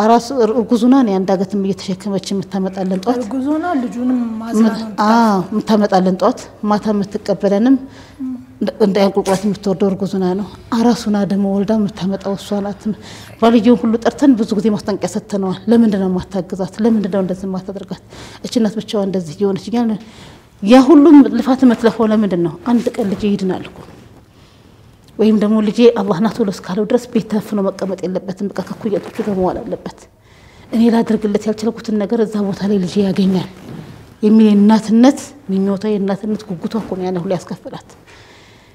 አራስ እርጉዙና ነው አንዳገትም እየተሸከመች የምታመጣለን ጧት እርጉዙና ልጁንም ማዝናኑ የምታመጣለን ጧት ማታ የምትቀበለንም እንዳያንቁቁላት የምትወርደው እርጉዙና ነው አራሱና ደግሞ ወልዳ የምታመጣው እሷ ናት ባልየው ሁሉ ጠርተን ብዙ ጊዜ ማስጠንቀቂያ ሰተነዋል ለምንድነው ማታግዛት ለምንድነው እንደዚህ ማታደርጋት እችነት ብቻዋ እንደዚህ ይሆነች ይላል ያ ሁሉም ልፋት መትለፈው ለምንድነው አንድ ቀን ልጅ ይድናል እኮ ወይም ደግሞ ልጄ አላህ ናቶሎ እስካለው ድረስ ቤት ተፍኖ መቀመጥ የለበትም በቃ ከኩያቶቹ ጋር መዋል አለበት እኔ ላድርግለት ያልቻልኩትን ነገር እዛ ቦታ ላይ ልጄ ያገኛል የሚል እናትነት ምኞቷ የእናትነት ጉጉቷ እኮ ነው ያለው ያስከፈላት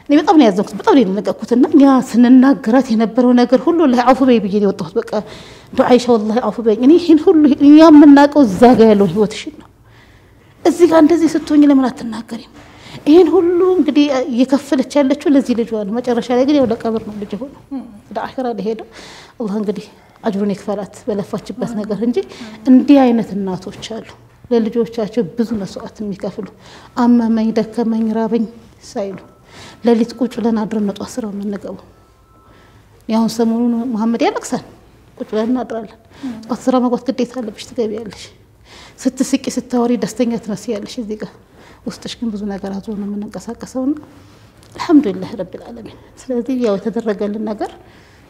እኔ በጣም ነው ያዘንኩት በጣም ነው የነገርኩትና ያ ስንናገራት የነበረው ነገር ሁሉ ለአፉ በይ ብዬ የወጣሁት በቃ ዱዓይሻ ወላሂ አፉ በይ እኔ ይሄን ሁሉ ያምናቀው እዛ ጋር ያለው ህይወትሽ ነው እዚህ ጋር እንደዚህ ስትሆኝ ለምን አትናገሪም ይሄን ሁሉ እንግዲህ እየከፈለች ያለችው ለዚህ ልጅ ነው መጨረሻ ላይ ግን ያው ለቀብር ነው ልጅ ሆኖ ለአኺራ ለሄደ አላህ እንግዲህ አጅሩን ይክፈላት በለፋችበት ነገር እንጂ እንዲህ አይነት እናቶች አሉ ለልጆቻቸው ብዙ መስዋዕት የሚከፍሉ አመመኝ ደከመኝ ራበኝ ሳይሉ ለሊት ቁጭ ብለን አድረን ነው ጧስራው መንገቡ ያው ሰሞኑን መሐመድ ያለቅሳል ቁጭ ብለን እናድራለን ጧስራ መግባት ግዴታ አለብሽ ትገቢያለሽ ስትስቂ ስታወሪ ደስተኛ ትመስያለሽ እዚህ ጋር ውስጥሽ ግን ብዙ ነገር አዞ ነው የምንንቀሳቀሰውና አልহামዱሊላህ ረብል ዓለሚን ስለዚህ ያው የተደረገልን ነገር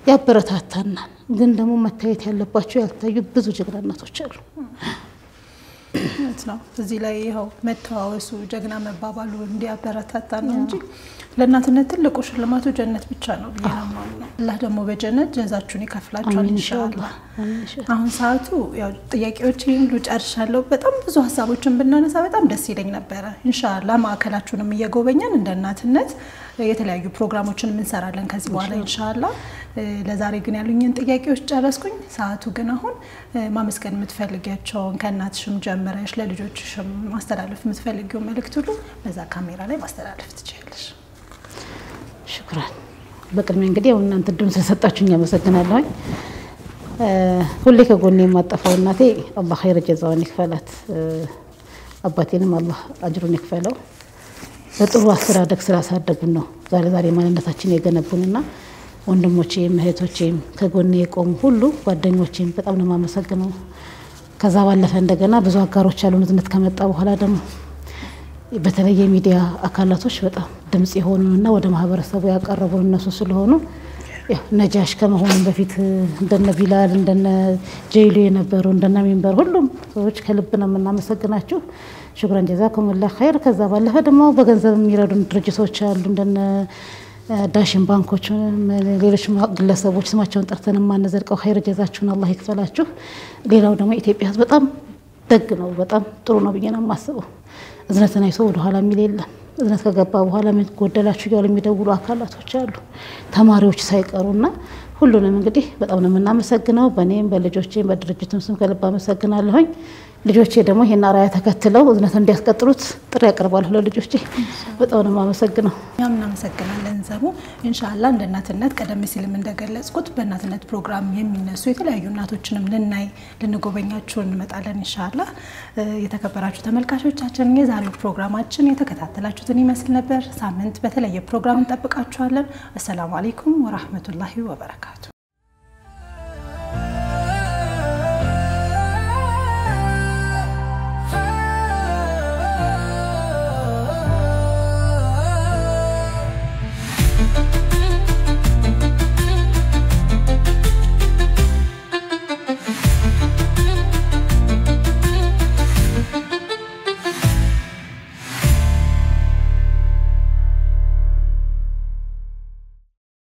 ያበረታታናል ግን ደግሞ መታየት ያለባቸው ያልታዩ ብዙ ጀግና እናቶች አሉ ነው እዚህ ላይ ይሄው መተዋወሱ ጀግና መባባሉ እንዲያበረታታ ነው እንጂ ለእናትነት ትልቁ ሽልማቱ ጀነት ብቻ ነው ብያለሁ አላህ ደግሞ በጀነት ጀዛችሁን ይከፍላችኋል ኢንሻአላህ አሁን ሰዓቱ ያው ጥያቄዎችን ሁሉ ጨርሻለሁ በጣም ብዙ ሐሳቦችን ብናነሳ በጣም ደስ ይለኝ ነበር ኢንሻአላህ ማከላችሁንም እየጎበኛን እንደ እናትነት የተለያዩ ፕሮግራሞችን እንሰራለን ከዚህ በኋላ ኢንሻአላህ ለዛሬ ግን ያሉኝን ጥያቄዎች ጨረስኩኝ ሰዓቱ ግን አሁን ማመስገን የምትፈልጊያቸው ከእናትሽም ጀምረሽ ለልጆችሽም ማስተላለፍ የምትፈልጊው መልእክት ሁሉ በዛ ካሜራ ላይ ማስተላለፍ ትችያለሽ ሽክራን በቅድሚያ እንግዲህ ያው እናንተ ድምጽ ስለሰጣችሁኝ አመሰግናለሁ ሁሌ ከጎኔ የማጠፋው እናቴ አላህ ኸይር ጀዛውን ይክፈላት አባቴንም አላህ አጅሩን ይክፈለው በጥሩ አስተዳደግ ስላሳደጉን ነው ዛሬ ማንነታችን የገነቡንና ወንድሞቼም እህቶቼም ከጎኔ የቆሙ ሁሉ ጓደኞቼም በጣም ነው ማመሰግነው ከዛ ባለፈ እንደገና ብዙ አጋሮች አሉን ዝነት ከመጣ በኋላ ደግሞ በተለየ ሚዲያ አካላቶች በጣም ድምጽ የሆኑና ወደ ማህበረሰቡ ያቀረቡን እነሱ ስለሆኑ ያው ነጃሽ ከመሆኑ በፊት እንደነ ቢላል እንደነ ጄይሉ የነበሩ እንደነ ሚንበር ሁሉም ሰዎች ከልብ ነው የምናመሰግናችሁ ሽክራን ጀዛኩሙላህ ኸይር ከዛ ባለፈ ደግሞ በገንዘብ የሚረዱን ድርጅቶች አሉ እንደነ ዳሽን ባንኮች ሌሎች ግለሰቦች ስማቸውን ጠርተን ማንዘልቀው ኸይር ጀዛችሁን አላህ ይክፈላችሁ ሌላው ደግሞ ኢትዮጵያ በጣም ደግ ነው በጣም ጥሩ ነው ብዬ ነው የማስበው እዝነትን አይቶ ወደ ኋላ የሚል የለም እዝነት ከገባ በኋላ ምን ጎደላችሁ ያለው የሚደውሉ አካላቶች አሉ ተማሪዎች ሳይቀሩና ሁሉንም እንግዲህ በጣም ነው የምናመሰግነው በእኔም በልጆቼም በድርጅቱም ስም ከልብ አመሰግናለሁኝ ልጆቼ ደግሞ ይሄን አራያ ተከትለው እዝነት እንዲያስቀጥሉት ጥሪ ያቀርባለሁ ለልጆቼ በጣም ነው የማመሰግነው እኛም እናመሰግናለን ዘቡ ኢንሻአላህ እንደ እናትነት ቀደም ሲልም እንደገለጽኩት በእናትነት ፕሮግራም የሚነሱ የተለያዩ እናቶችንም ልናይ ልንጎበኛችሁ እንመጣለን ኢንሻአላህ የተከበራችሁ ተመልካቾቻችን የዛሬው ፕሮግራማችን የተከታተላችሁትን ይመስል ነበር ሳምንት በተለየ ፕሮግራም እንጠብቃችኋለን አሰላሙ አለይኩም ወራህመቱላሂ ወበረካቱ